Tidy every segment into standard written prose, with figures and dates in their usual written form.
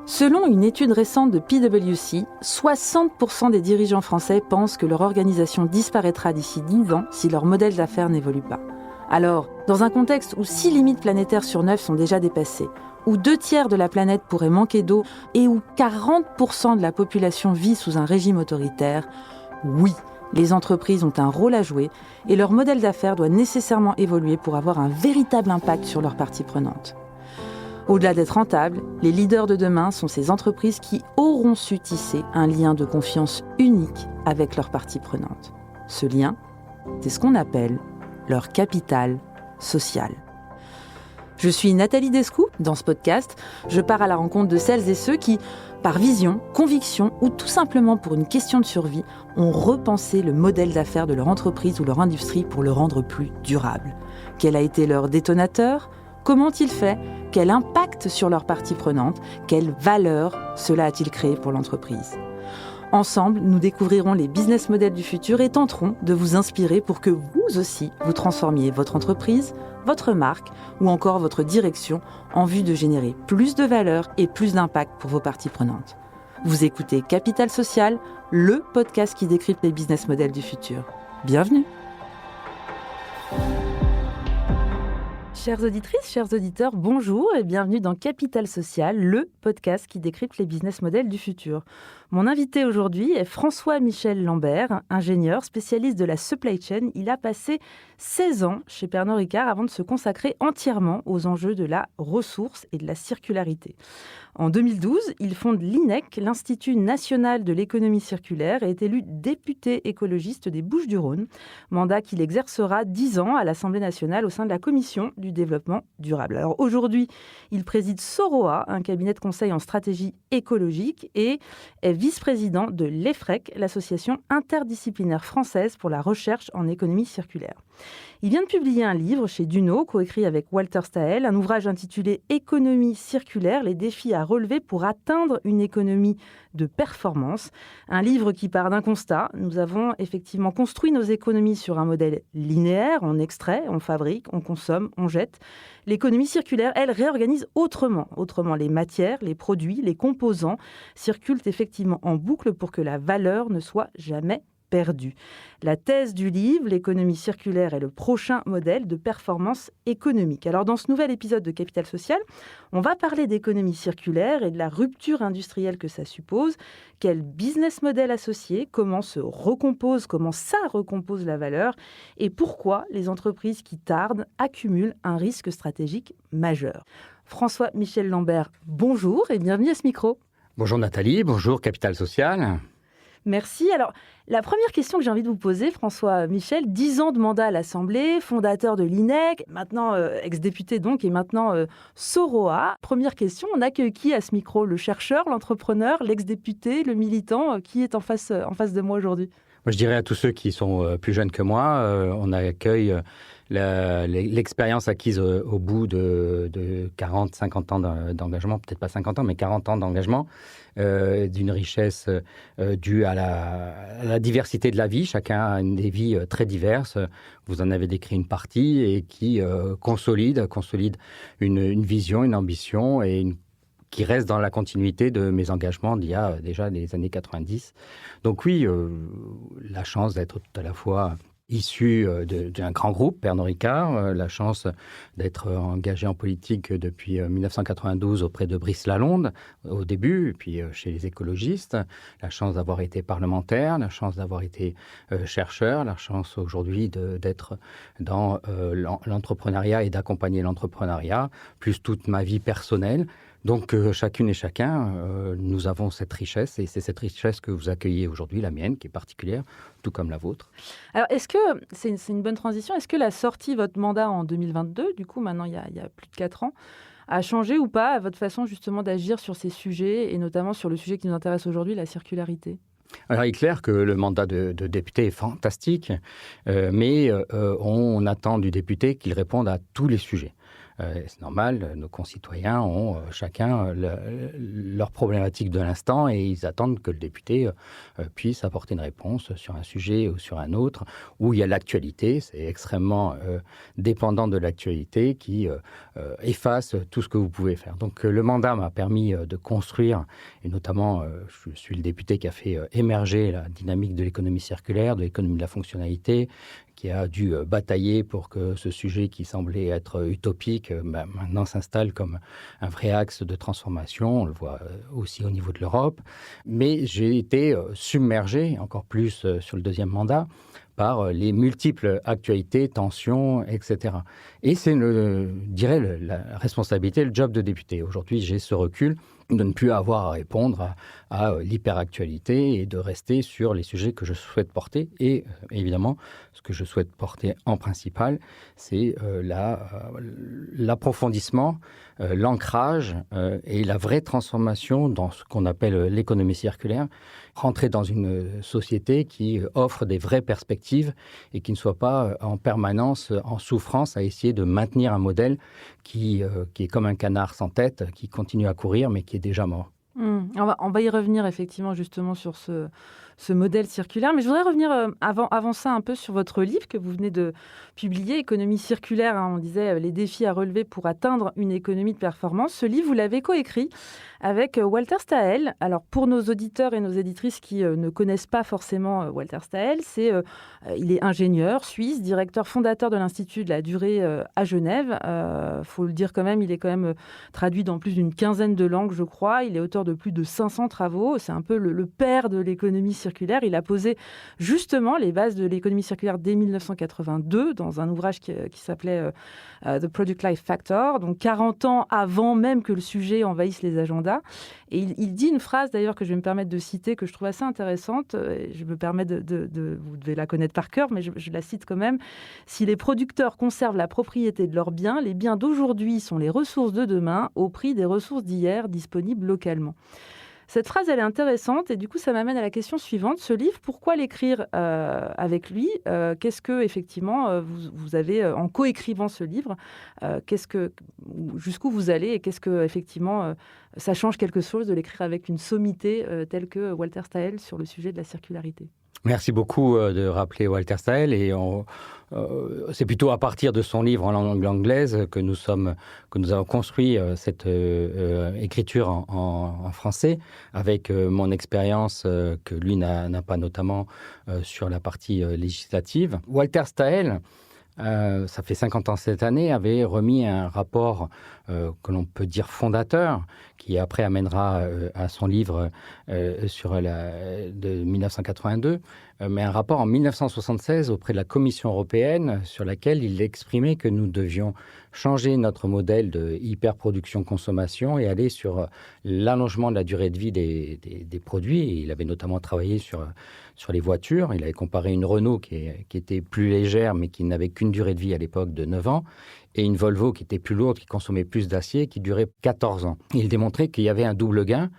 Selon une étude récente de PwC, 60% des dirigeants français pensent que leur organisation disparaîtra d'ici 10 ans si leur modèle d'affaires n'évolue pas. Alors, dans un contexte où 6 limites planétaires sur 9 sont déjà dépassées, où 2/3 de la planète pourrait manquer d'eau et où 40% de la population vit sous un régime autoritaire, oui, les entreprises ont un rôle à jouer et leur modèle d'affaires doit nécessairement évoluer pour avoir un véritable impact sur leurs parties prenantes. Au-delà d'être rentables, les leaders de demain sont ces entreprises qui auront su tisser un lien de confiance unique avec leurs parties prenantes. Ce lien, c'est ce qu'on appelle leur capital social. Je suis Nathalie Descoux. Dans ce podcast, je pars à la rencontre de celles et ceux qui, par vision, conviction ou tout simplement pour une question de survie, ont repensé le modèle d'affaires de leur entreprise ou leur industrie pour le rendre plus durable. Quel a été leur détonateur ? Comment ont-ils fait ? Quel impact sur leurs parties prenantes ? Quelle valeur cela a-t-il créé pour l'entreprise ? Ensemble, nous découvrirons les business models du futur et tenterons de vous inspirer pour que vous aussi, vous transformiez votre entreprise, votre marque ou encore votre direction en vue de générer plus de valeur et plus d'impact pour vos parties prenantes. Vous écoutez Capital Social, le podcast qui décrypte les business models du futur. Bienvenue! Chères auditrices, chers auditeurs, bonjour et bienvenue dans Capital Social, le podcast qui décrypte les business models du futur. Mon invité aujourd'hui est François-Michel Lambert, ingénieur, spécialiste de la supply chain. Il a passé 16 ans chez Pernod Ricard avant de se consacrer entièrement aux enjeux de la ressource et de la circularité. En 2012, il fonde l'INEC, l'Institut national de l'économie circulaire, et est élu député écologiste des Bouches-du-Rhône, mandat qu'il exercera 10 ans à l'Assemblée nationale au sein de la Commission du développement durable. Alors aujourd'hui, il préside Soroa, un cabinet de conseil en stratégie écologique, et est vice-président de l'EFREC, l'association interdisciplinaire française pour la recherche en économie circulaire. Il vient de publier un livre chez Duno, coécrit avec Walter Staël, un ouvrage intitulé « Économie circulaire, les défis à relever pour atteindre une économie de performance ». Un livre qui part d'un constat. Nous avons effectivement construit nos économies sur un modèle linéaire. On extrait, on fabrique, on consomme, on jette. L'économie circulaire, elle, réorganise autrement. Autrement, les matières, les produits, les composants circulent effectivement en boucle pour que la valeur ne soit jamais perdue. La thèse du livre, l'économie circulaire est le prochain modèle de performance économique. Alors dans ce nouvel épisode de Capital Social, on va parler d'économie circulaire et de la rupture industrielle que ça suppose. Quel business model associé, comment ça recompose la valeur et pourquoi les entreprises qui tardent accumulent un risque stratégique majeur. François-Michel Lambert, bonjour et bienvenue à ce micro. Bonjour Nathalie, bonjour Capital Social. Merci. Alors, la première question que j'ai envie de vous poser, François-Michel, 10 ans de mandat à l'Assemblée, fondateur de l'INEC, maintenant ex-député donc, et maintenant Soroa. Première question, on accueille qui à ce micro ? Le chercheur, l'entrepreneur, l'ex-député, le militant ? Qui est en face de moi aujourd'hui ? Moi, je dirais à tous ceux qui sont plus jeunes que moi, on accueille l'expérience acquise au bout de 40, 50 ans d'engagement, peut-être pas 50 ans, mais 40 ans d'engagement, d'une richesse due à la diversité de la vie. Chacun a des vies très diverses. Vous en avez décrit une partie et qui consolide une vision, une ambition et qui reste dans la continuité de mes engagements d'il y a déjà les années 90. Donc oui, la chance d'être tout à la fois issu d'un grand groupe, Pernod Ricard, la chance d'être engagé en politique depuis 1992 auprès de Brice Lalonde au début, et puis chez les écologistes, la chance d'avoir été parlementaire, la chance d'avoir été chercheur, la chance aujourd'hui d'être dans l'entrepreneuriat et d'accompagner l'entrepreneuriat, plus toute ma vie personnelle. Donc, chacune et chacun, nous avons cette richesse et c'est cette richesse que vous accueillez aujourd'hui, la mienne, qui est particulière, tout comme la vôtre. Alors, est-ce que, c'est une bonne transition, est-ce que la sortie de votre mandat en 2022, du coup, maintenant, il y a plus de 4 ans, a changé ou pas votre façon justement d'agir sur ces sujets et notamment sur le sujet qui nous intéresse aujourd'hui, la circularité ? Alors, il est clair que le mandat de député est fantastique, mais on attend du député qu'il réponde à tous les sujets. C'est normal, nos concitoyens ont chacun leur problématique de l'instant et ils attendent que le député puisse apporter une réponse sur un sujet ou sur un autre où il y a l'actualité. C'est extrêmement dépendant de l'actualité qui efface tout ce que vous pouvez faire. Donc le mandat m'a permis de construire, et notamment je suis le député qui a fait émerger la dynamique de l'économie circulaire, de l'économie de la fonctionnalité, qui a dû batailler pour que ce sujet qui semblait être utopique maintenant s'installe comme un vrai axe de transformation. On le voit aussi au niveau de l'Europe. Mais j'ai été submergé, encore plus sur le deuxième mandat, par les multiples actualités, tensions, etc. Et c'est, je dirais, la responsabilité, le job de député. Aujourd'hui, j'ai ce recul de ne plus avoir à répondre à l'hyperactualité et de rester sur les sujets que je souhaite porter. Et évidemment, ce que je souhaite porter en principal, c'est l'approfondissement, l'ancrage et la vraie transformation dans ce qu'on appelle l'économie circulaire, rentrer dans une société qui offre des vraies perspectives et qui ne soit pas en permanence en souffrance à essayer de maintenir un modèle qui est comme un canard sans tête, qui continue à courir mais qui est déjà mort. On va y revenir effectivement justement sur ce modèle circulaire, mais je voudrais revenir avant ça un peu sur votre livre que vous venez de publier, Économie circulaire, on disait les défis à relever pour atteindre une économie de performance. Ce livre, vous l'avez coécrit avec Walter Staël. Alors pour nos auditeurs et nos éditrices qui ne connaissent pas forcément Walter Staël, il est ingénieur suisse, directeur fondateur de l'Institut de la durée à Genève. Faut le dire quand même, il est quand même traduit dans plus d'une quinzaine de langues, je crois. Il est auteur de plus de 500 travaux. C'est un peu le père de l'économie circulaire. Il a posé justement les bases de l'économie circulaire dès 1982 dans un ouvrage qui s'appelait The Product Life Factor, donc 40 ans avant même que le sujet envahisse les agendas. Et il dit une phrase d'ailleurs que je vais me permettre de citer, que je trouve assez intéressante. Je me permets vous devez la connaître par cœur, mais je la cite quand même. Si les producteurs conservent la propriété de leurs biens, les biens d'aujourd'hui sont les ressources de demain au prix des ressources d'hier disponibles localement. Cette phrase, elle est intéressante et du coup, ça m'amène à la question suivante. Ce livre, pourquoi l'écrire avec lui ? Qu'est-ce que, effectivement, vous avez, en coécrivant ce livre, jusqu'où vous allez et qu'est-ce que, effectivement, ça change quelque chose de l'écrire avec une sommité telle que Walter Staël sur le sujet de la circularité ? Merci beaucoup de rappeler Walter Staël et c'est plutôt à partir de son livre en langue anglaise que nous avons construit cette écriture en français avec mon expérience que lui n'a pas notamment sur la partie législative. Walter Staël, ça fait 50 ans cette année, avait remis un rapport que l'on peut dire fondateur, qui après amènera à son livre de 1982, mais un rapport en 1976 auprès de la Commission européenne sur laquelle il exprimait que nous devions changer notre modèle de hyperproduction-consommation et aller sur l'allongement de la durée de vie des produits. Et il avait notamment travaillé sur les voitures. Il avait comparé une Renault qui était plus légère mais qui n'avait qu'une durée de vie à l'époque de 9 ans et une Volvo qui était plus lourde, qui consommait plus d'acier, qui durait 14 ans. Il démontrait qu'il y avait un double gain.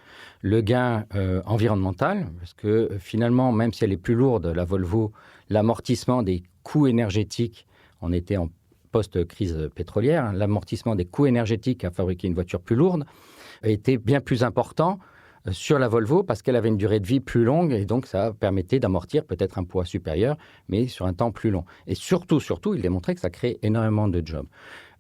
Le gain environnemental, parce que finalement, même si elle est plus lourde, la Volvo, l'amortissement des coûts énergétiques, on était en post-crise pétrolière, l'amortissement des coûts énergétiques à fabriquer une voiture plus lourde était bien plus important sur la Volvo parce qu'elle avait une durée de vie plus longue et donc ça permettait d'amortir peut-être un poids supérieur, mais sur un temps plus long. Et surtout, il démontrait que ça crée énormément de jobs.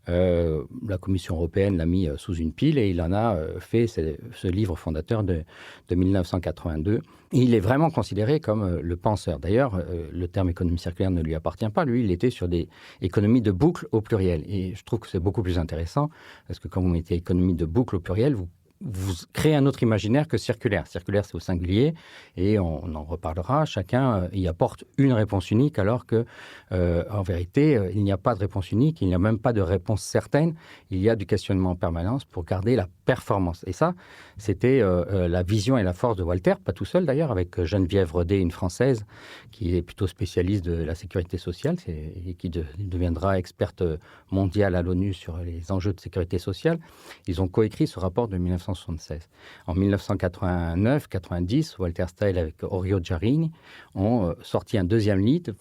La Commission européenne l'a mis sous une pile et il en a fait ce livre fondateur de 1982. Et il est vraiment considéré comme le penseur. D'ailleurs, le terme économie circulaire ne lui appartient pas. Lui, il était sur des économies de boucle au pluriel. Et je trouve que c'est beaucoup plus intéressant parce que quand vous mettez économie de boucle au pluriel, vous créez un autre imaginaire que circulaire. Circulaire, c'est au singulier, et on en reparlera. Chacun y apporte une réponse unique, alors que, en vérité, il n'y a pas de réponse unique, il n'y a même pas de réponse certaine. Il y a du questionnement en permanence pour garder la performance. Et ça, c'était la vision et la force de Walter, pas tout seul d'ailleurs, avec Geneviève Redet, une Française, qui est plutôt spécialiste de la sécurité sociale et qui deviendra experte mondiale à l'ONU sur les enjeux de sécurité sociale. Ils ont coécrit ce rapport de 1976. En 1989-90, Walter Staël avec Orio Giarini ont sorti un deuxième livre,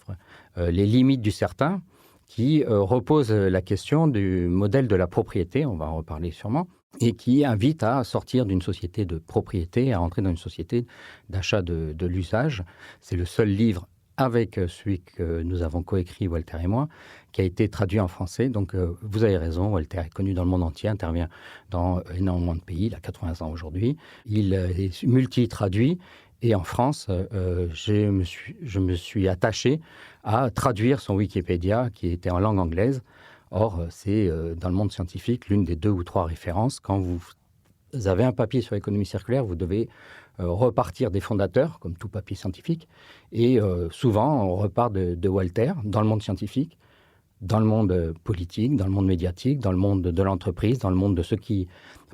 Les limites du certain, qui repose la question du modèle de la propriété, on va en reparler sûrement, et qui invite à sortir d'une société de propriété, à entrer dans une société d'achat de l'usage. C'est le seul livre avec celui que nous avons coécrit, Walter et moi, qui a été traduit en français. Donc, vous avez raison, Walter est connu dans le monde entier, intervient dans énormément de pays, il a 80 ans aujourd'hui. Il est multi-traduit. Et en France, je me suis attaché à traduire son Wikipédia, qui était en langue anglaise. Or, c'est dans le monde scientifique l'une des 2 ou 3 références. Quand vous avez un papier sur l'économie circulaire, vous devez repartir des fondateurs, comme tout papier scientifique. Et souvent, on repart de Walter dans le monde scientifique, dans le monde politique, dans le monde médiatique, dans le monde de l'entreprise, dans le monde de ceux qui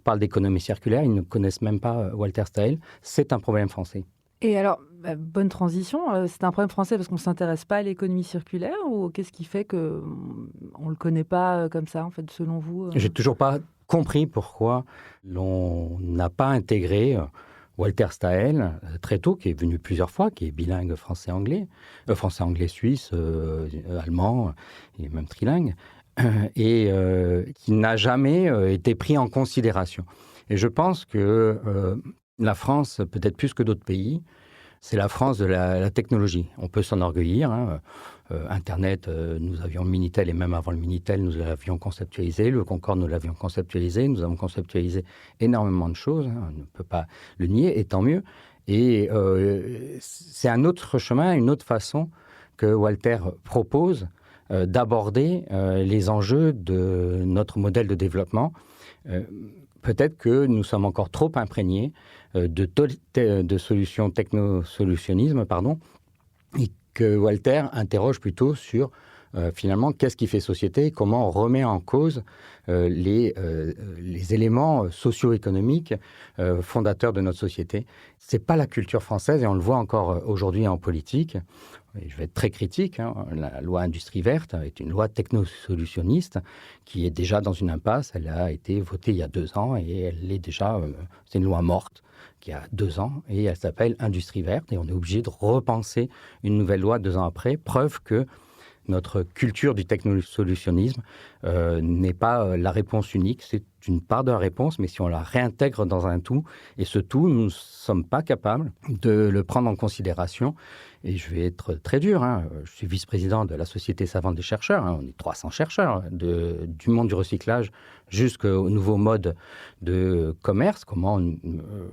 parlent d'économie circulaire. Ils ne connaissent même pas Walter Staël. C'est un problème français. Et alors, bonne transition, c'est un problème français parce qu'on ne s'intéresse pas à l'économie circulaire ou qu'est-ce qui fait qu'on ne le connaît pas comme ça, en fait, selon vous J'ai toujours pas compris pourquoi l'on n'a pas intégré Walter Staël très tôt, qui est venu plusieurs fois, qui est bilingue français-anglais, français-anglais-suisse, allemand, et même trilingue, et qui n'a jamais été pris en considération. Et je pense que la France, peut-être plus que d'autres pays, c'est la France de la technologie. On peut s'enorgueillir. Internet, nous avions le Minitel, et même avant le Minitel, nous l'avions conceptualisé. Le Concorde, nous l'avions conceptualisé. Nous avons conceptualisé énormément de choses. On ne peut pas le nier, et tant mieux. Et c'est un autre chemin, une autre façon que Walter propose d'aborder les enjeux de notre modèle de développement. Peut-être que nous sommes encore trop imprégnés de solutions technosolutionnisme, et que Walter interroge plutôt sur finalement qu'est-ce qui fait société et comment on remet en cause les éléments socio-économiques fondateurs de notre société. Ce n'est pas la culture française, et on le voit encore aujourd'hui en politique. Et je vais être très critique, la loi Industrie verte est une loi technosolutionniste qui est déjà dans une impasse. Elle a été votée il y a 2 ans et elle est déjà, c'est une loi morte qui a 2 ans et elle s'appelle Industrie verte, et on est obligé de repenser une nouvelle loi 2 ans après. Preuve que notre culture du technosolutionnisme n'est pas la réponse unique, c'est une part de la réponse, mais si on la réintègre dans un tout, et ce tout, nous ne sommes pas capables de le prendre en considération. Et je vais être très dur, je suis vice-président de la Société savante des chercheurs, on est 300 chercheurs, du monde du recyclage jusqu'au nouveau mode de commerce, comment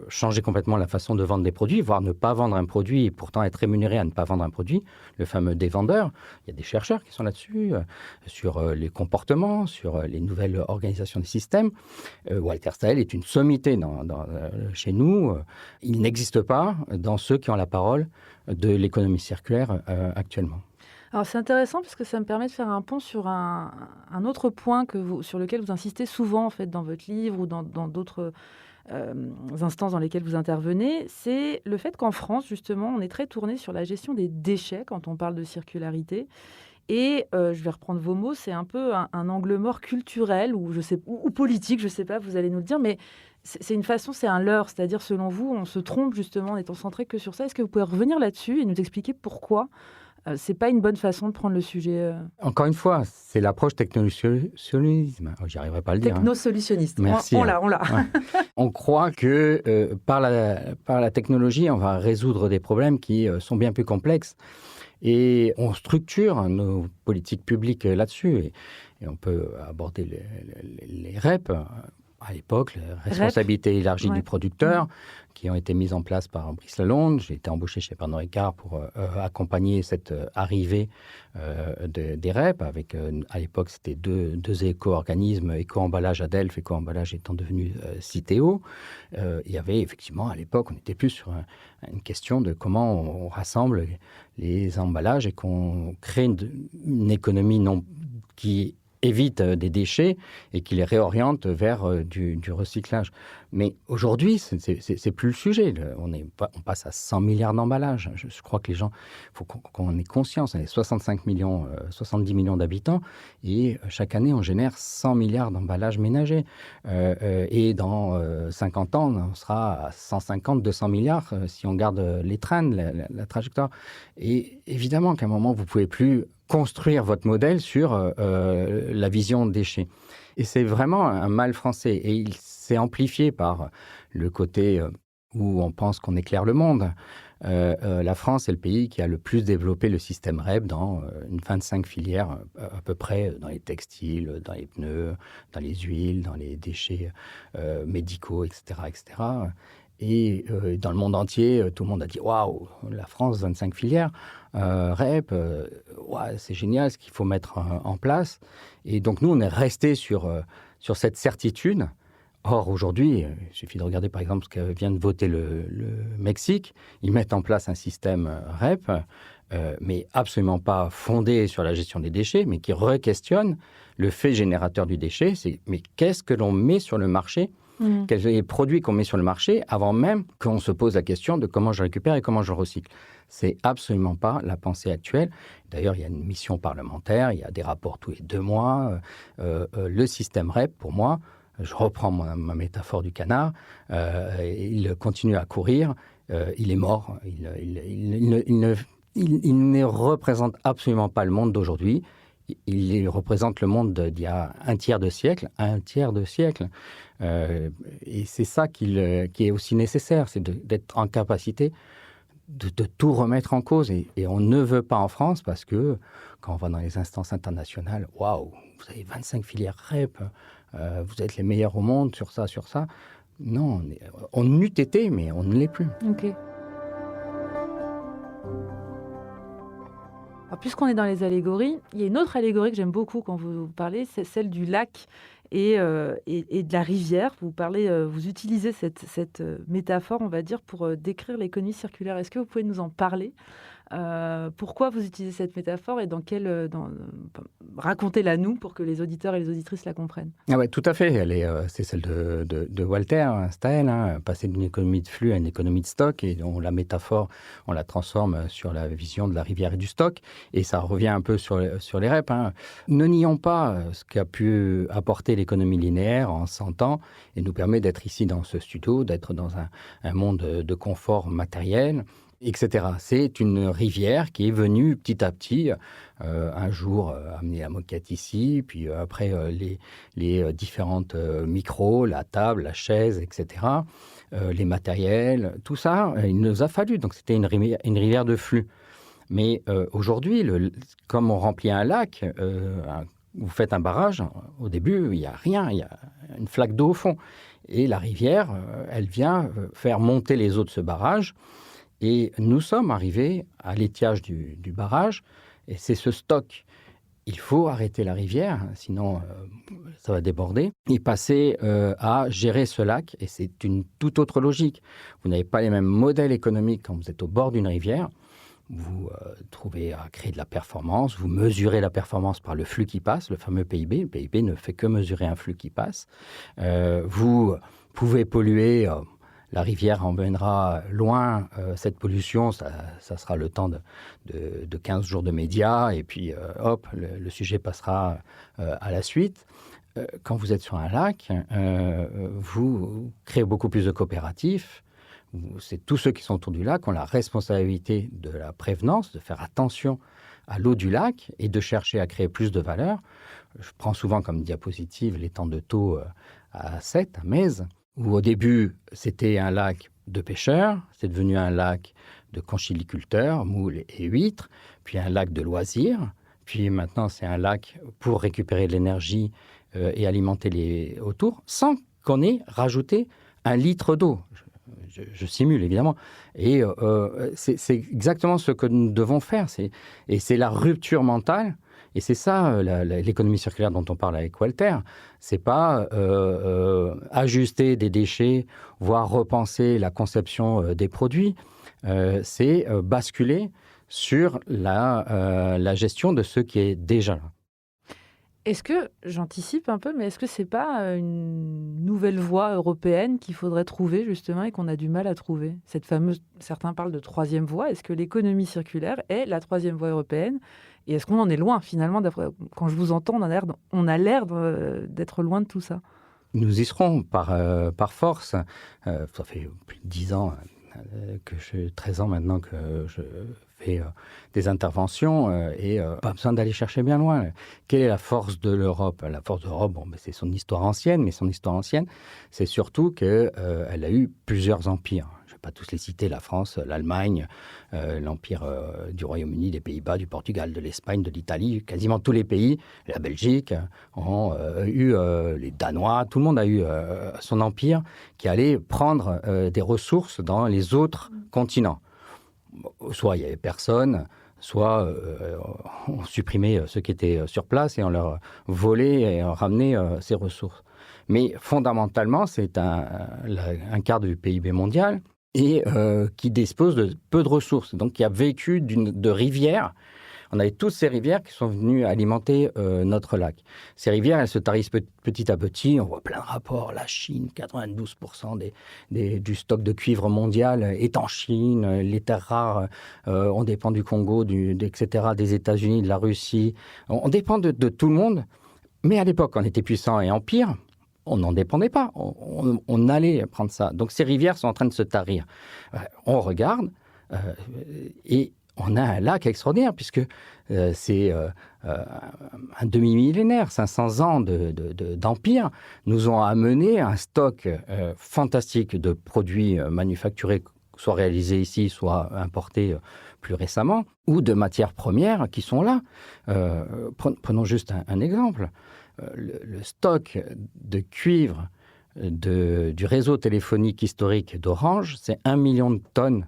changer complètement la façon de vendre des produits, voire ne pas vendre un produit et pourtant être rémunéré à ne pas vendre un produit, le fameux dévendeur. Il y a des chercheurs qui sont là-dessus, sur les comportements, sur les nouvelles organisations des systèmes. Walter Staël est une sommité chez nous. Il n'existe pas dans ceux qui ont la parole de l'économie circulaire actuellement. Alors c'est intéressant parce que ça me permet de faire un pont sur un autre point sur lequel vous insistez souvent en fait, dans votre livre ou dans d'autres instances dans lesquelles vous intervenez. C'est le fait qu'en France, justement, on est très tourné sur la gestion des déchets quand on parle de circularité. Et je vais reprendre vos mots, c'est un peu un angle mort culturel ou politique, je ne sais pas, vous allez nous le dire, mais c'est une façon, c'est un leurre, c'est-à-dire selon vous, on se trompe justement en étant centré que sur ça. Est-ce que vous pouvez revenir là-dessus et nous expliquer pourquoi c'est pas une bonne façon de prendre le sujet Encore une fois, c'est l'approche technosolutionnisme. J'y arriverai pas à le dire. Technosolutionniste. Merci. On l'a. Ouais. On croit que par la technologie, on va résoudre des problèmes qui sont bien plus complexes. Et on structure nos politiques publiques là-dessus. Et on peut aborder les REP. À l'époque, les responsabilités élargies du producteur, qui ont été mises en place par Brice Lalonde. J'ai été embauché chez Pernod Ricard pour accompagner cette arrivée des REP. Avec, à l'époque, c'était deux éco-organismes, Éco-emballage à Delphes, Éco-emballage étant devenu Citeo. Il y avait effectivement, à l'époque, on était plus sur une question de comment on rassemble les emballages et qu'on crée une économie qui évite des déchets et qui les réoriente vers du recyclage. Mais aujourd'hui, c'est plus le sujet. On passe à 100 milliards d'emballages. Je crois que les gens, il faut qu'on ait conscience. On est 70 millions d'habitants et chaque année, on génère 100 milliards d'emballages ménagers. Et dans 50 ans, on sera à 150, 200 milliards si on garde les trains, la trajectoire. Et évidemment qu'à un moment, vous ne pouvez plus construire votre modèle sur la vision déchets. Et c'est vraiment un mal français. Et il s'est amplifié par le côté où on pense qu'on éclaire le monde. La France est le pays qui a le plus développé le système REP dans une 25 filières à peu près, dans les textiles, dans les pneus, dans les huiles, dans les déchets médicaux, etc., etc. Et dans le monde entier, tout le monde a dit « Waouh, la France, 25 filières, REP, ouais, c'est génial ce qu'il faut mettre en place. » Et donc nous, on est resté sur cette certitude. Or, aujourd'hui, il suffit de regarder par exemple ce que vient de voter le Mexique. Ils mettent en place un système REP, mais absolument pas fondé sur la gestion des déchets, mais qui re-questionne le fait générateur du déchet. C'est mais qu'est-ce que l'on met sur le marché ? Quels sont les produits qu'on met sur le marché avant même qu'on se pose la question de comment je récupère et comment je recycle. C'est absolument pas la pensée actuelle. D'ailleurs, il y a une mission parlementaire, il y a des rapports tous les 2 mois. Le système REP, pour moi, je reprends ma métaphore du canard, il continue à courir, il est mort, il ne représente absolument pas le monde d'aujourd'hui, il représente le monde d'il y a un tiers de siècle, et c'est ça qui est aussi nécessaire, c'est d'être en capacité de tout remettre en cause, et on ne veut pas en France parce que quand on va dans les instances internationales, waouh, vous avez 25 filières REP, vous êtes les meilleurs au monde sur ça. Non, on eût été, mais on ne l'est plus. Ok. Alors, puisqu'on est dans les allégories, il y a une autre allégorie que j'aime beaucoup quand vous parlez, c'est celle du lac et de la rivière. Vous utilisez cette métaphore, on va dire, pour décrire l'économie circulaire. Est-ce que vous pouvez nous en parler ? Pourquoi vous utilisez cette métaphore et racontez-la nous pour que les auditeurs et les auditrices la comprennent. Ah ouais, tout à fait. C'est celle de Walter Staël, passer d'une économie de flux à une économie de stock. Et la métaphore, on la transforme sur la vision de la rivière et du stock. Et ça revient un peu sur les REP. Ne nions pas ce qu'a pu apporter l'économie linéaire en 100 ans et nous permet d'être ici dans ce studio, d'être dans un monde de confort matériel, etc. C'est une rivière qui est venue petit à petit, un jour amener la moquette ici, puis après les différentes micros, la table, la chaise, etc., les matériels, tout ça, il nous a fallu. Donc c'était une rivière de flux. Mais aujourd'hui, comme on remplit un lac, vous faites un barrage, au début, il n'y a rien, il y a une flaque d'eau au fond. Et la rivière, elle vient faire monter les eaux de ce barrage. Et nous sommes arrivés à l'étiage du barrage, et c'est ce stock. Il faut arrêter la rivière, sinon ça va déborder, et passer à gérer ce lac. Et c'est une toute autre logique. Vous n'avez pas les mêmes modèles économiques quand vous êtes au bord d'une rivière. Vous trouvez à créer de la performance, vous mesurez la performance par le flux qui passe, le fameux PIB. Le PIB ne fait que mesurer un flux qui passe. Vous pouvez polluer... La rivière emmènera loin cette pollution, ça sera le temps de 15 jours de médias, et puis hop, le sujet passera à la suite. Quand vous êtes sur un lac, vous créez beaucoup plus de coopératives. C'est tous ceux qui sont autour du lac ont la responsabilité de la prévenance, de faire attention à l'eau du lac et de chercher à créer plus de valeur. Je prends souvent comme diapositive l'étang de Thau à Sète, à Metz, où au début, c'était un lac de pêcheurs, c'est devenu un lac de conchiliculteurs, moules et huîtres, puis un lac de loisirs, puis maintenant c'est un lac pour récupérer de l'énergie et alimenter les autour, sans qu'on ait rajouté un litre d'eau. Je simule, évidemment. Et c'est exactement ce que nous devons faire. Et c'est la rupture mentale. Et c'est ça, l'économie circulaire dont on parle avec Walter. C'est pas ajuster des déchets, voire repenser la conception des produits. C'est basculer sur la gestion de ce qui est déjà là. Est-ce que, j'anticipe un peu, mais est-ce que c'est pas une nouvelle voie européenne qu'il faudrait trouver justement et qu'on a du mal à trouver ? Cette fameuse, certains parlent de troisième voie. Est-ce que l'économie circulaire est la troisième voie européenne ? Et est-ce qu'on en est loin finalement ? Quand je vous entends, on a l'air d'être loin de tout ça. Nous y serons par force. Ça fait plus de 10 ans, 13 ans maintenant que je fait des interventions et pas besoin d'aller chercher bien loin. Quelle est la force de l'Europe ? La force de l'Europe, c'est son histoire ancienne, mais son histoire ancienne, c'est surtout qu'elle a eu plusieurs empires. Je ne vais pas tous les citer, la France, l'Allemagne, l'Empire du Royaume-Uni, des Pays-Bas, du Portugal, de l'Espagne, de l'Italie. Quasiment tous les pays, la Belgique, ont eu les Danois. Tout le monde a eu son empire qui allait prendre des ressources dans les autres continents. Soit il n'y avait personne, soit on supprimait ceux qui étaient sur place et on leur volait et on ramenait ces ressources. Mais fondamentalement, c'est un quart du PIB mondial et qui dispose de peu de ressources, donc qui a vécu de rivières. On avait toutes ces rivières qui sont venues alimenter notre lac. Ces rivières, elles se tarissent petit à petit. On voit plein de rapports. La Chine, 92% du stock de cuivre mondial est en Chine. Les terres rares, on dépend du Congo, etc., des États-Unis, de la Russie. On dépend de tout le monde. Mais à l'époque, on était puissant et empire. On n'en dépendait pas. On allait prendre ça. Donc ces rivières sont en train de se tarir. On regarde et on a un lac extraordinaire puisque c'est un demi-millénaire, 500 ans d'empire nous ont amené un stock fantastique de produits manufacturés, soit réalisés ici, soit importés plus récemment, ou de matières premières qui sont là. Prenons juste un exemple. Le stock de cuivre du réseau téléphonique historique d'Orange, c'est 1 million de tonnes.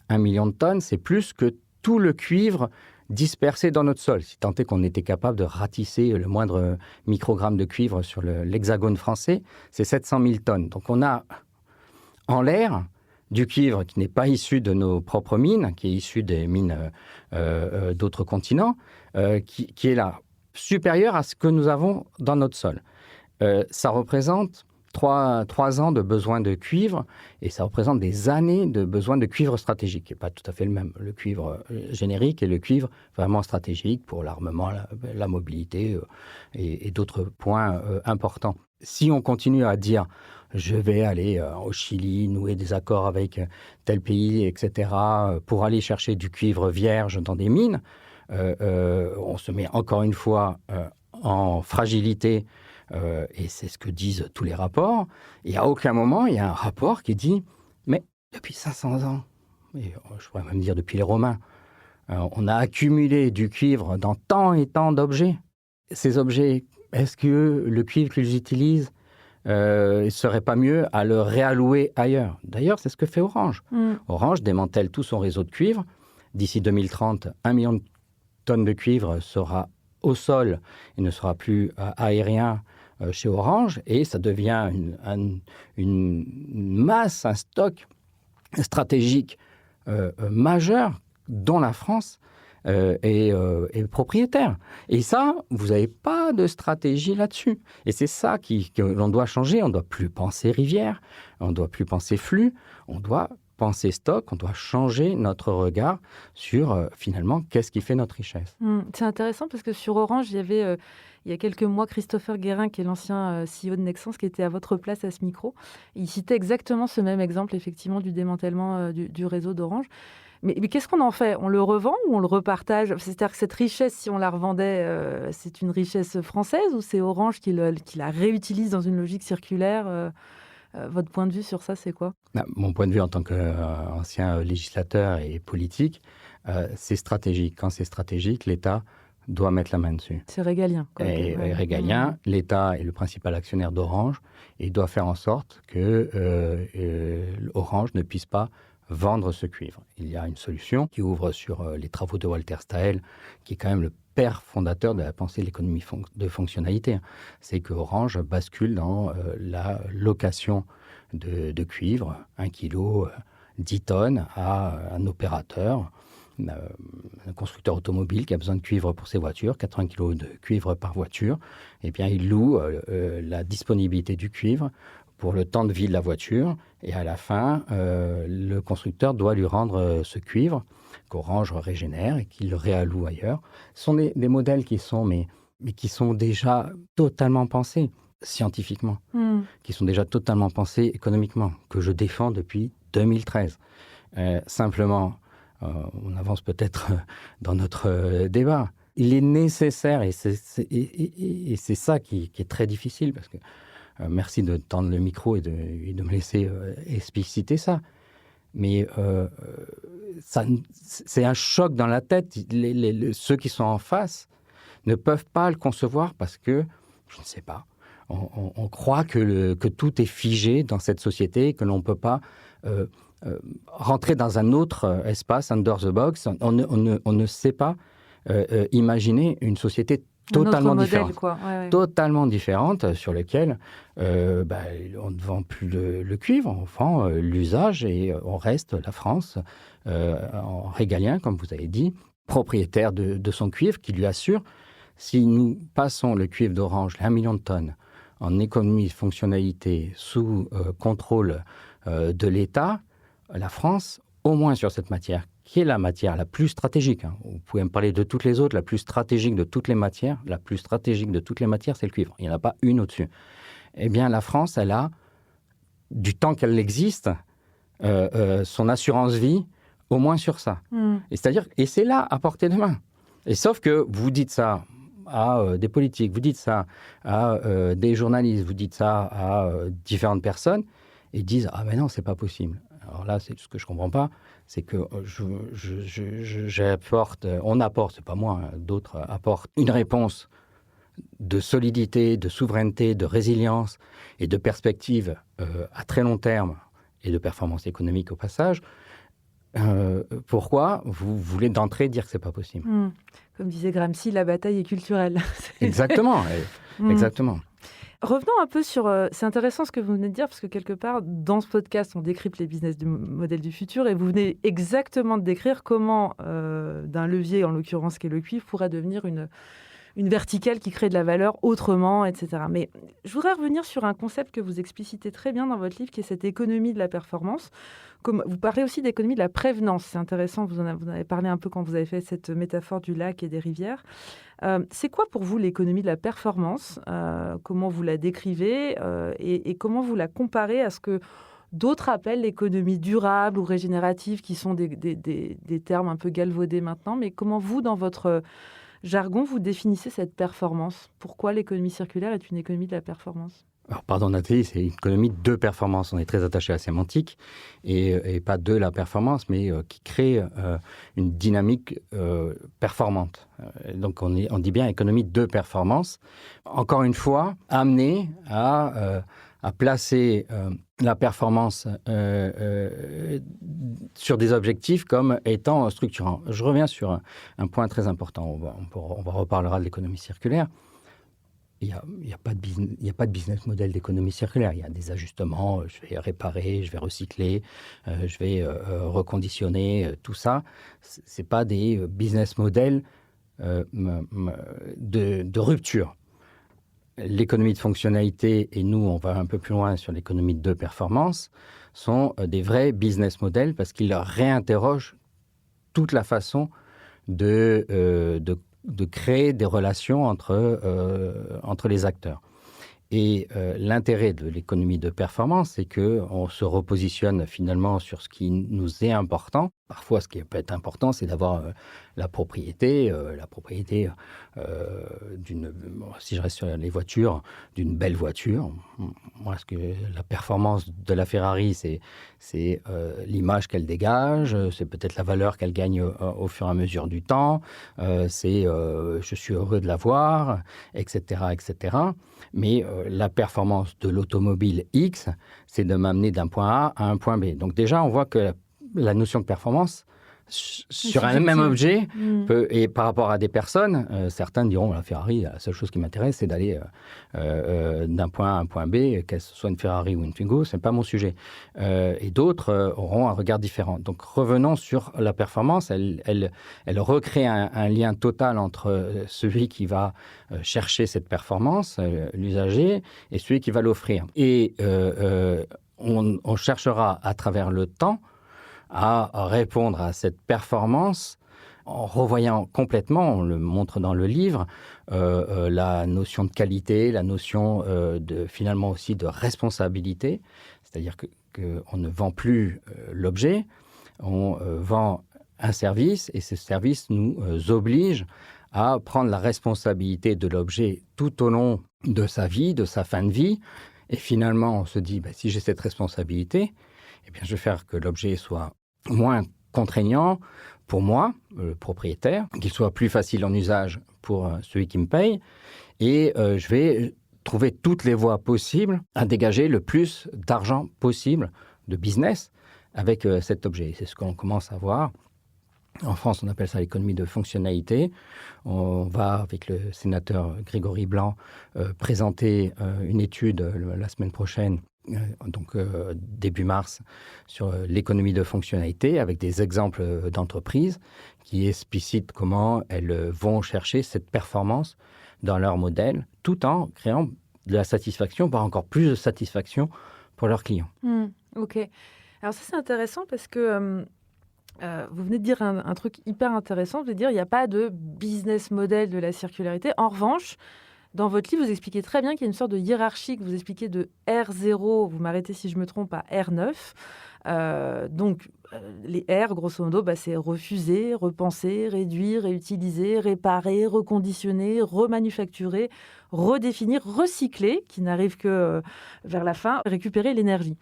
1 million de tonnes, c'est plus que tout le cuivre dispersé dans notre sol. Si tant est qu'on était capable de ratisser le moindre microgramme de cuivre sur l'hexagone français, c'est 700 000 tonnes. Donc on a en l'air du cuivre qui n'est pas issu de nos propres mines, qui est issu des mines d'autres continents, qui est là, supérieur à ce que nous avons dans notre sol. Ça représente 3 ans de besoin de cuivre et ça représente des années de besoin de cuivre stratégique, qui n'est pas tout à fait le même. Le cuivre générique et le cuivre vraiment stratégique pour l'armement, la mobilité et d'autres points importants. Si on continue à dire « je vais aller au Chili, nouer des accords avec tel pays, etc. » pour aller chercher du cuivre vierge dans des mines, on se met encore une fois en fragilité. Et c'est ce que disent tous les rapports. Et à aucun moment, il y a un rapport qui dit « mais depuis 500 ans, et je pourrais même dire depuis les Romains, on a accumulé du cuivre dans tant et tant d'objets. Ces objets, est-ce que le cuivre qu'ils utilisent, il ne serait pas mieux à le réallouer ailleurs ?» D'ailleurs, c'est ce que fait Orange. Orange démantèle tout son réseau de cuivre. D'ici 2030, 1 million de tonnes de cuivre sera au sol et ne sera plus aérien chez Orange, et ça devient une masse, un stock stratégique majeur dont la France est propriétaire. Et ça, vous n'avez pas de stratégie là-dessus. Et c'est ça que l'on doit changer. On ne doit plus penser rivière, on ne doit plus penser flux, on doit penser stock, on doit changer notre regard sur, finalement, qu'est-ce qui fait notre richesse. C'est intéressant parce que sur Orange, il y avait, il y a quelques mois, Christopher Guérin, qui est l'ancien CEO de Nexans, qui était à votre place à ce micro. Il citait exactement ce même exemple, effectivement, du démantèlement du réseau d'Orange. Mais qu'est-ce qu'on en fait ? On le revend ou on le repartage ? C'est-à-dire que cette richesse, si on la revendait, c'est une richesse française ou c'est Orange qui la réutilise dans une logique circulaire ? Votre point de vue sur ça, c'est quoi ? Mon point de vue en tant qu'ancien législateur et politique, c'est stratégique. Quand c'est stratégique, l'État doit mettre la main dessus. C'est régalien. Et régalien, l'État est le principal actionnaire d'Orange et doit faire en sorte que Orange ne puisse pas vendre ce cuivre. Il y a une solution qui ouvre sur les travaux de Walter Staël, qui est quand même le père fondateur de la pensée de l'économie de fonctionnalité. C'est que Orange bascule dans la location de cuivre, 1 kilo, 10 tonnes, à un opérateur, un constructeur automobile qui a besoin de cuivre pour ses voitures, 80 kilos de cuivre par voiture. Eh bien, il loue la disponibilité du cuivre pour le temps de vie de la voiture, et à la fin, le constructeur doit lui rendre ce cuivre qu'Orange régénère et qu'il réalloue ailleurs. Ce sont des modèles qui sont, mais qui sont déjà totalement pensés scientifiquement, qui sont déjà totalement pensés économiquement, que je défends depuis 2013. Simplement, on avance peut-être dans notre débat. Il est nécessaire, et c'est ça qui est très difficile, parce que merci de tendre le micro et de me laisser expliciter ça. Mais c'est un choc dans la tête. Ceux qui sont en face ne peuvent pas le concevoir parce que, je ne sais pas, on croit que tout est figé dans cette société, que l'on ne peut pas rentrer dans un autre espace, under the box. On ne sait pas imaginer une société totalement différente, quoi. Ouais. Totalement différente, sur lequel on ne vend plus le cuivre, on vend l'usage, et on reste, la France, en régalien, comme vous avez dit, propriétaire de son cuivre, qui lui assure, si nous passons le cuivre d'Orange, 1 million de tonnes, en économie de fonctionnalité sous contrôle de l'État, la France, au moins sur cette matière, qui est la matière la plus stratégique. Vous pouvez me parler de toutes les autres, la plus stratégique de toutes les matières. La plus stratégique de toutes les matières, c'est le cuivre. Il n'y en a pas une au-dessus. Eh bien, la France, elle a, du temps qu'elle existe, son assurance vie, au moins sur ça. Et c'est là, à portée de main. Et sauf que vous dites ça à des politiques, vous dites ça à des journalistes, vous dites ça à différentes personnes, et disent « Ah ben non, c'est pas possible ». Alors là, c'est ce que je ne comprends pas, c'est que on apporte, c'est pas moi, d'autres apportent une réponse de solidité, de souveraineté, de résilience et de perspective à très long terme et de performance économique au passage. Pourquoi vous voulez d'entrée dire que c'est pas possible ? Comme disait Gramsci, la bataille est culturelle. Exactement, exactement. Revenons un peu sur... c'est intéressant ce que vous venez de dire, parce que quelque part, dans ce podcast, on décrypte les business modèles du futur, et vous venez exactement de décrire comment, d'un levier, en l'occurrence qui est le cuivre, pourrait devenir une verticale qui crée de la valeur autrement, etc. Mais je voudrais revenir sur un concept que vous explicitez très bien dans votre livre, qui est cette économie de la performance. Comme vous parlez aussi d'économie de la prévenance. C'est intéressant, vous en avez parlé un peu quand vous avez fait cette métaphore du lac et des rivières. C'est quoi pour vous l'économie de la performance ? Comment vous la décrivez et comment vous la comparez à ce que d'autres appellent l'économie durable ou régénérative, qui sont des termes un peu galvaudés maintenant. Mais comment vous, dans votre jargon, vous définissez cette performance ? Pourquoi l'économie circulaire est une économie de la performance ? Alors, pardon Nathalie, c'est une économie de performance. On est très attaché à la sémantique et pas de la performance, mais qui crée une dynamique performante. Donc on dit bien économie de performance. Encore une fois, amener à placer la performance sur des objectifs comme étant structurants. Je reviens sur un point très important. On reparlera de l'économie circulaire. Il n'y a pas de business model d'économie circulaire. Il y a des ajustements, je vais réparer, je vais recycler, je vais reconditionner, tout ça. Ce n'est pas des business models de rupture. L'économie de fonctionnalité, et nous, on va un peu plus loin sur l'économie de performance, sont des vrais business models parce qu'ils réinterrogent toute la façon de créer des relations entre les acteurs. Et l'intérêt de l'économie de performance, c'est qu'on se repositionne finalement sur ce qui nous est important. Parfois, ce qui peut être important, c'est d'avoir la propriété si je reste sur les voitures, d'une belle voiture. Moi, la performance de la Ferrari, c'est l'image qu'elle dégage, c'est peut-être la valeur qu'elle gagne au fur et à mesure du temps, je suis heureux de la voir, etc., etc. Mais la performance de l'automobile X, c'est de m'amener d'un point A à un point B. Donc déjà, on voit que la notion de performance sur un même objet et par rapport à des personnes, certains diront la Ferrari, la seule chose qui m'intéresse, c'est d'aller d'un point A à un point B, qu'elle soit une Ferrari ou une Twingo, c'est pas mon sujet. Et d'autres auront un regard différent. Donc revenons sur la performance, elle recrée un lien total entre celui qui va chercher cette performance, l'usager, et celui qui va l'offrir. Et on cherchera à travers le temps à répondre à cette performance en revoyant complètement, on le montre dans le livre, la notion de qualité, la notion finalement aussi de responsabilité, c'est-à-dire qu'on ne vend plus l'objet, on vend un service et ce service nous oblige à prendre la responsabilité de l'objet tout au long de sa vie, de sa fin de vie. Et finalement, on se dit, si j'ai cette responsabilité, eh bien, je vais faire que l'objet soit moins contraignant pour moi, le propriétaire, qu'il soit plus facile en usage pour celui qui me paye. Et je vais trouver toutes les voies possibles à dégager le plus d'argent possible de business avec cet objet. C'est ce qu'on commence à voir. En France, on appelle ça l'économie de fonctionnalité. On va, avec le sénateur Grégory Blanc, présenter une étude la semaine prochaine, début mars, sur l'économie de fonctionnalité, avec des exemples d'entreprises qui explicitent comment elles vont chercher cette performance dans leur modèle, tout en créant de la satisfaction, voire encore plus de satisfaction pour leurs clients. Ok. Alors ça, c'est intéressant parce que vous venez de dire un truc hyper intéressant. Vous venez de dire qu'il n'y a pas de business model de la circularité. En revanche, dans votre livre, vous expliquez très bien qu'il y a une sorte de hiérarchie que vous expliquez de R0, vous m'arrêtez si je me trompe, à R9. Les R, grosso modo, c'est refuser, repenser, réduire, réutiliser, réparer, reconditionner, remanufacturer, redéfinir, recycler, qui n'arrive que vers la fin, récupérer l'énergie.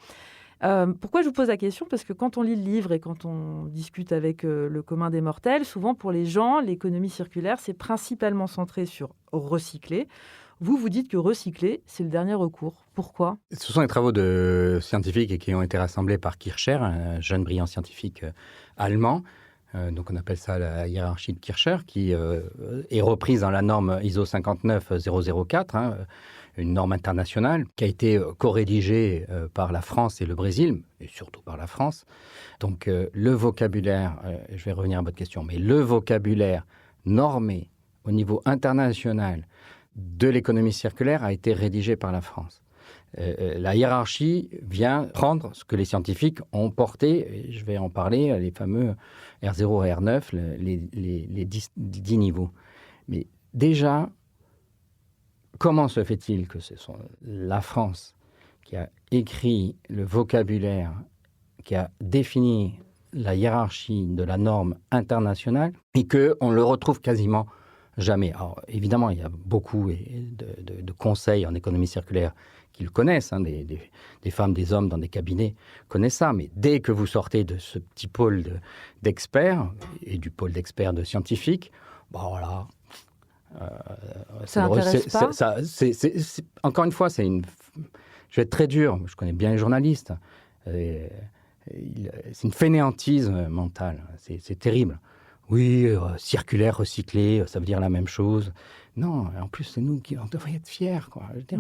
Pourquoi je vous pose la question ? Parce que quand on lit le livre et quand on discute avec le commun des mortels, souvent pour les gens, l'économie circulaire, c'est principalement centré sur recycler. Vous dites que recycler, c'est le dernier recours. Pourquoi ? Ce sont des travaux de scientifiques qui ont été rassemblés par Kircher, un jeune brillant scientifique allemand. Donc on appelle ça la hiérarchie de Kircher, qui est reprise dans la norme ISO 59004, une norme internationale qui a été co-rédigée par la France et le Brésil, et surtout par la France. Donc le vocabulaire, je vais revenir à votre question, mais le vocabulaire normé au niveau international de l'économie circulaire a été rédigé par la France. La hiérarchie vient prendre ce que les scientifiques ont porté, et je vais en parler, les fameux R0 et R9, les 10 niveaux. Mais déjà, comment se fait-il que ce soit la France qui a écrit le vocabulaire, qui a défini la hiérarchie de la norme internationale et qu'on le retrouve quasiment jamais. Alors, évidemment, il y a beaucoup de conseils en économie circulaire qui le connaissent, des femmes, des hommes dans des cabinets connaissent ça, mais dès que vous sortez de ce petit pôle d'experts et du pôle d'experts de scientifiques, voilà. Ça n'intéresse pas. Encore une fois, je vais être très dur, je connais bien les journalistes, c'est une fainéantise mentale, c'est terrible. Oui, circulaire, recyclé, ça veut dire la même chose. Non, en plus, c'est nous qui devrions être fiers, quoi. Je veux dire.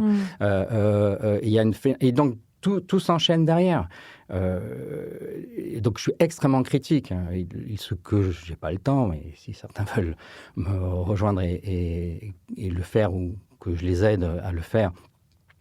Y a et donc, tout s'enchaîne derrière. Et donc, je suis extrêmement critique. Il se que je n'ai pas le temps, mais si certains veulent me rejoindre et le faire, ou que je les aide à le faire,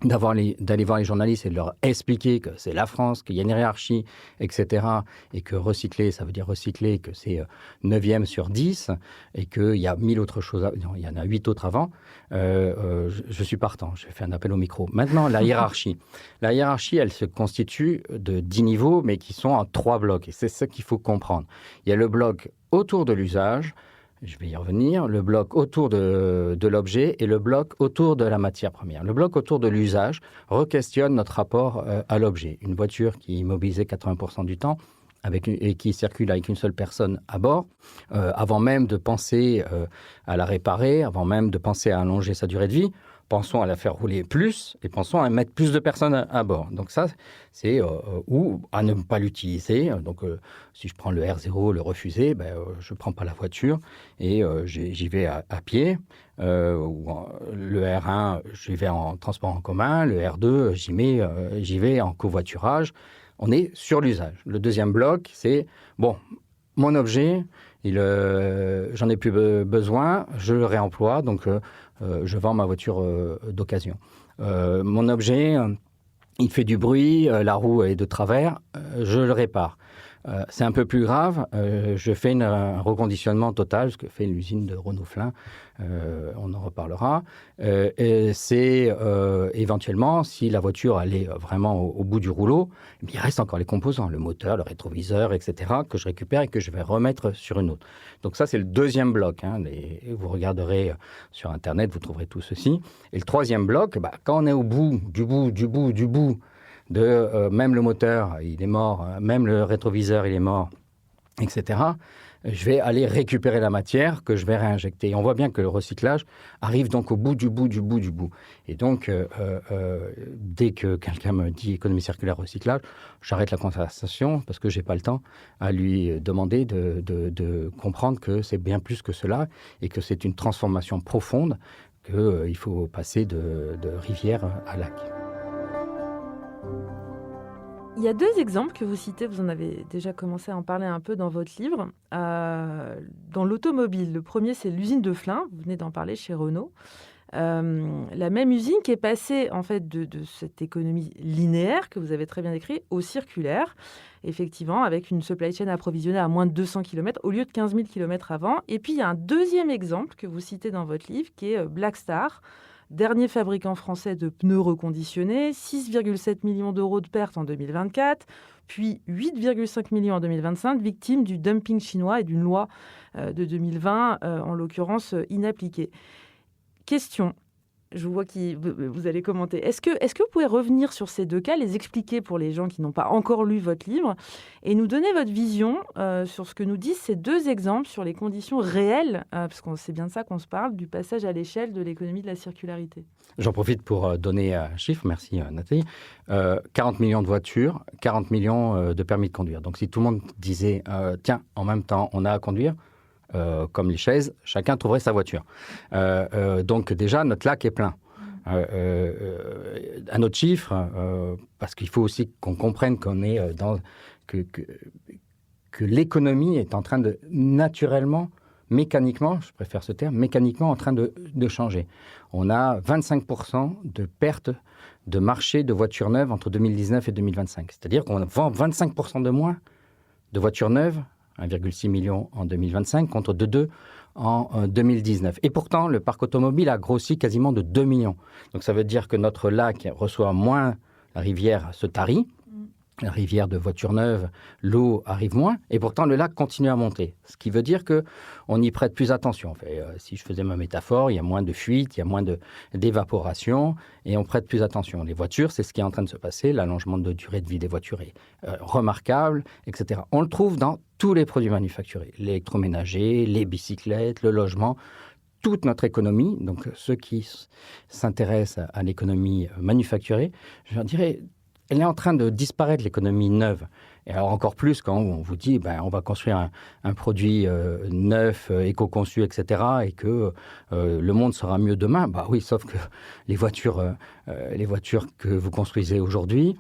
d'aller voir les journalistes et de leur expliquer que c'est la France, qu'il y a une hiérarchie, etc. Et que recycler, ça veut dire recycler, que c'est 9e sur 10, et qu'il y a 1000 autres choses, non, il y en a 8 autres avant. Je suis partant, je fais un appel au micro. Maintenant, la hiérarchie. La hiérarchie, elle se constitue de 10 niveaux, mais qui sont en 3 blocs. Et c'est ça qu'il faut comprendre. Il y a le bloc autour de l'usage, je vais y revenir, le bloc autour de l'objet et le bloc autour de la matière première. Le bloc autour de l'usage re-questionne notre rapport à l'objet. Une voiture qui est immobilisée 80% du temps et qui circule avec une seule personne à bord, avant même de penser à la réparer, avant même de penser à allonger sa durée de vie, pensons à la faire rouler plus et pensons à mettre plus de personnes à bord. Donc ça, c'est ou à ne pas l'utiliser. Donc si je prends le R0, le refuser, je ne prends pas la voiture et j'y vais à pied. Ou le R1, j'y vais en transport en commun. Le R2, j'y vais en covoiturage. On est sur l'usage. Le deuxième bloc, c'est, mon objet, j'en ai plus besoin, je le réemploie, donc je vends ma voiture d'occasion. Mon objet, il fait du bruit, la roue est de travers, je le répare. C'est un peu plus grave. Je fais un reconditionnement total, ce que fait l'usine de Renault-Flin. On en reparlera. Et c'est éventuellement, si la voiture elle est vraiment au bout du rouleau, il reste encore les composants, le moteur, le rétroviseur, etc., que je récupère et que je vais remettre sur une autre. Donc ça, c'est le deuxième bloc. Vous regarderez sur Internet, vous trouverez tout ceci. Et le troisième bloc, quand on est au bout du bout, même le moteur, il est mort, même le rétroviseur, il est mort, etc., je vais aller récupérer la matière que je vais réinjecter. Et on voit bien que le recyclage arrive donc au bout du bout. Et donc, dès que quelqu'un me dit économie circulaire, recyclage, j'arrête la conversation parce que je n'ai pas le temps à lui demander de comprendre que c'est bien plus que cela et que c'est une transformation profonde, qu'il faut passer de rivière à lac. Il y a deux exemples que vous citez, vous en avez déjà commencé à en parler un peu dans votre livre. Dans l'automobile, le premier, c'est l'usine de Flins, vous venez d'en parler chez Renault. La même usine qui est passée en fait de cette économie linéaire que vous avez très bien décrit au circulaire, effectivement, avec une supply chain approvisionnée à moins de 200 km au lieu de 15 000 km avant. Et puis, il y a un deuxième exemple que vous citez dans votre livre qui est Blackstar, dernier fabricant français de pneus reconditionnés, 6,7 millions d'euros de pertes en 2024, puis 8,5 millions en 2025, victime du dumping chinois et d'une loi de 2020, en l'occurrence inappliquée. Question, je vois que vous allez commenter. Est-ce que vous pouvez revenir sur ces deux cas, les expliquer pour les gens qui n'ont pas encore lu votre livre et nous donner votre vision sur ce que nous disent ces deux exemples sur les conditions réelles, parce que c'est bien de ça qu'on se parle, du passage à l'échelle de l'économie de la circularité. J'en profite pour donner un chiffre, merci Nathalie. 40 millions de voitures, 40 millions de permis de conduire. Donc si tout le monde disait, tiens, en même temps, on a à conduire, comme les chaises, chacun trouverait sa voiture. Donc déjà, notre lac est plein. Un autre chiffre, parce qu'il faut aussi qu'on comprenne qu'on est que l'économie est en train de naturellement, mécaniquement, je préfère ce terme, mécaniquement en train de changer. On a 25% de perte de marché de voitures neuves entre 2019 et 2025. C'est-à-dire qu'on vend 25% de moins de voitures neuves, 1,6 million en 2025 contre 2,2 en 2019. Et pourtant, le parc automobile a grossi quasiment de 2 millions. Donc ça veut dire que notre lac reçoit moins, la rivière se tarit, la rivière de voitures neuves, l'eau arrive moins, et pourtant le lac continue à monter. Ce qui veut dire qu'on y prête plus attention. En fait, si je faisais ma métaphore, il y a moins de fuite, il y a moins d'évaporation, et on prête plus attention. Les voitures, c'est ce qui est en train de se passer. L'allongement de durée de vie des voitures est remarquable, etc. On le trouve dans tous les produits manufacturés. L'électroménager, les bicyclettes, le logement, toute notre économie. Donc ceux qui s'intéressent à l'économie manufacturée, je leur dirais, elle est en train de disparaître, l'économie neuve. Et alors encore plus quand on vous dit on va construire un produit neuf, éco-conçu, etc. et que le monde sera mieux demain. Bah oui, sauf que les voitures que vous construisez aujourd'hui,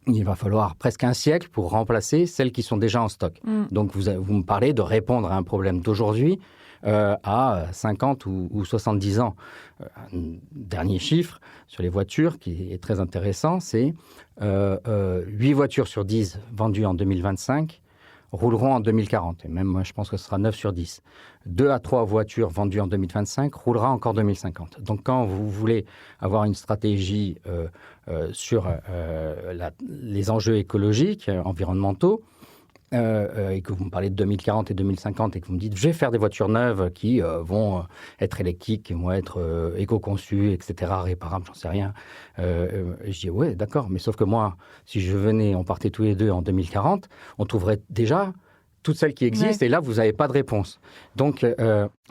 il va falloir presque un siècle pour remplacer celles qui sont déjà en stock. Donc vous me parlez de répondre à un problème d'aujourd'hui à 50 ou 70 ans. Un dernier chiffre sur les voitures qui est très intéressant, c'est 8 voitures sur 10 vendues en 2025 rouleront en 2040. Et même moi, je pense que ce sera 9 sur 10. 2 à 3 voitures vendues en 2025 roulera encore en 2050. Donc quand vous voulez avoir une stratégie sur les enjeux écologiques, environnementaux, et que vous me parlez de 2040 et 2050 et que vous me dites je vais faire des voitures neuves qui vont être électriques, qui vont être éco-conçues, etc., réparables, j'en sais rien. Je dis ouais, d'accord, mais sauf que moi, si je venais, on partait tous les deux en 2040, on trouverait déjà toutes celles qui existent, et là, vous n'avez pas de réponse. Donc,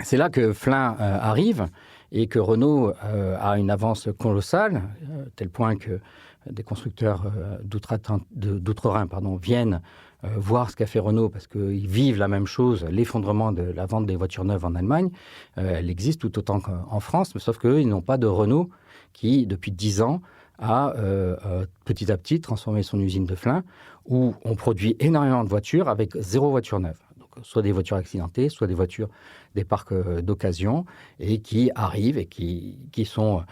c'est là que Flins arrive et que Renault a une avance colossale, tel point que des constructeurs d'outre-Rhin viennent voir ce qu'a fait Renault parce qu'ils vivent la même chose, l'effondrement de la vente des voitures neuves en Allemagne. Elle existe tout autant qu'en France, mais sauf qu'eux, ils n'ont pas de Renault qui, depuis 10 ans, a petit à petit transformé son usine de Flins où on produit énormément de voitures avec 0 voiture neuve. Donc, soit des voitures accidentées, soit des voitures des parcs d'occasion et qui arrivent et qui sont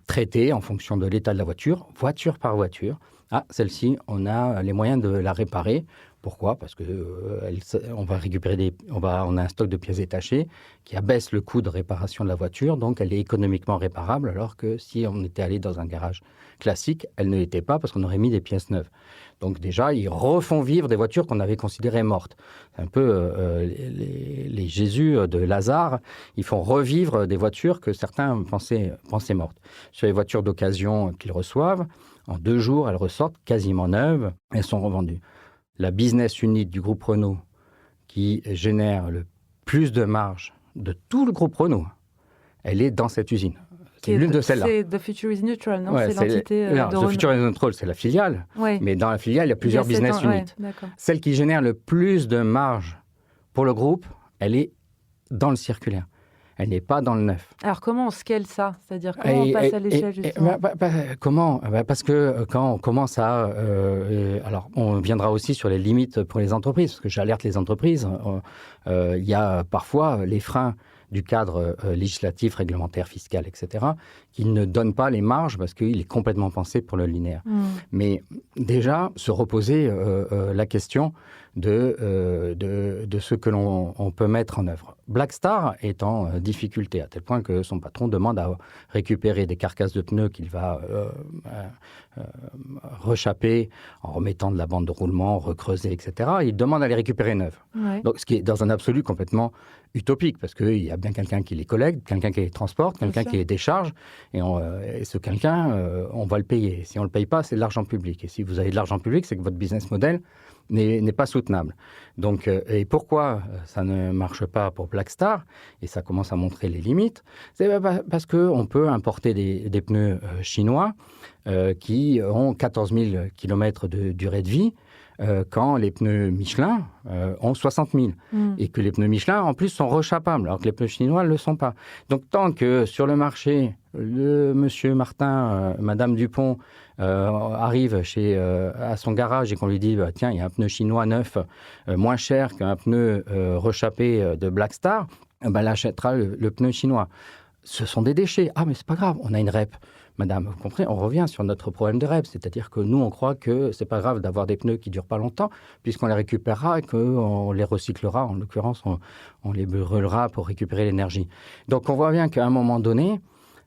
traitées en fonction de l'état de la voiture, voiture par voiture, celle-ci, on a les moyens de la réparer. Pourquoi ? Parce que on a un stock de pièces détachées qui abaisse le coût de réparation de la voiture, donc elle est économiquement réparable, alors que si on était allé dans un garage classique, elle ne l'était pas parce qu'on aurait mis des pièces neuves. Donc déjà, ils refont vivre des voitures qu'on avait considérées mortes. C'est un peu les Jésus de Lazare, ils font revivre des voitures que certains pensaient mortes. Sur les voitures d'occasion qu'ils reçoivent, en 2 jours, elles ressortent quasiment neuves, elles sont revendues. La business unit du groupe Renault qui génère le plus de marge de tout le groupe Renault, elle est dans cette usine. C'est l'une de celles-là. C'est The Future is Neutral, non ? Ouais, c'est l'entité de Renault. The Future is Neutral, c'est la filiale. Ouais. Mais dans la filiale, il y a plusieurs business units. Ouais, celle qui génère le plus de marge pour le groupe, elle est dans le circulaire. Elle n'est pas dans le neuf. Alors, comment on scale ça ? C'est-à-dire, comment on passe à l'échelle, justement ? Comment ? Parce que quand on commence à... alors, on viendra aussi sur les limites pour les entreprises, parce que j'alerte les entreprises. Il y a parfois les freins du cadre législatif, réglementaire, fiscal, etc., qui ne donne pas les marges parce qu'il est complètement pensé pour le linéaire. Mais déjà, se reposer la question de ce que l'on peut mettre en œuvre. Blackstar est en difficulté, à tel point que son patron demande à récupérer des carcasses de pneus qu'il va rechapper en remettant de la bande de roulement, recreuser, etc. Il demande à les récupérer neuves. Ouais. Donc, ce qui est dans un absolu complètement utopique, parce qu'il y a bien quelqu'un qui les collecte, quelqu'un qui les transporte, quelqu'un qui les décharge, et ce quelqu'un, on va le payer. Si on ne le paye pas, c'est de l'argent public. Et si vous avez de l'argent public, c'est que votre business model n'est pas soutenable. Donc, et pourquoi ça ne marche pas pour Blackstar, et ça commence à montrer les limites, c'est parce qu'on peut importer des pneus chinois qui ont 14 000 km de durée de vie, quand les pneus Michelin ont 60 000. Et que les pneus Michelin, en plus, sont rechapables, alors que les pneus chinois ne le sont pas. Donc, tant que sur le marché, le monsieur Martin, madame Dupont, arrive à son garage et qu'on lui dit tiens, il y a un pneu chinois neuf, moins cher qu'un pneu rechapé de Blackstar, elle achètera le pneu chinois. Ce sont des déchets. Ah, mais c'est pas grave, on a une REP. Madame, vous comprenez, on revient sur notre problème de REP, c'est-à-dire que nous, on croit que c'est pas grave d'avoir des pneus qui durent pas longtemps, puisqu'on les récupérera et qu'on les recyclera. En l'occurrence, on les brûlera pour récupérer l'énergie. Donc, on voit bien qu'à un moment donné,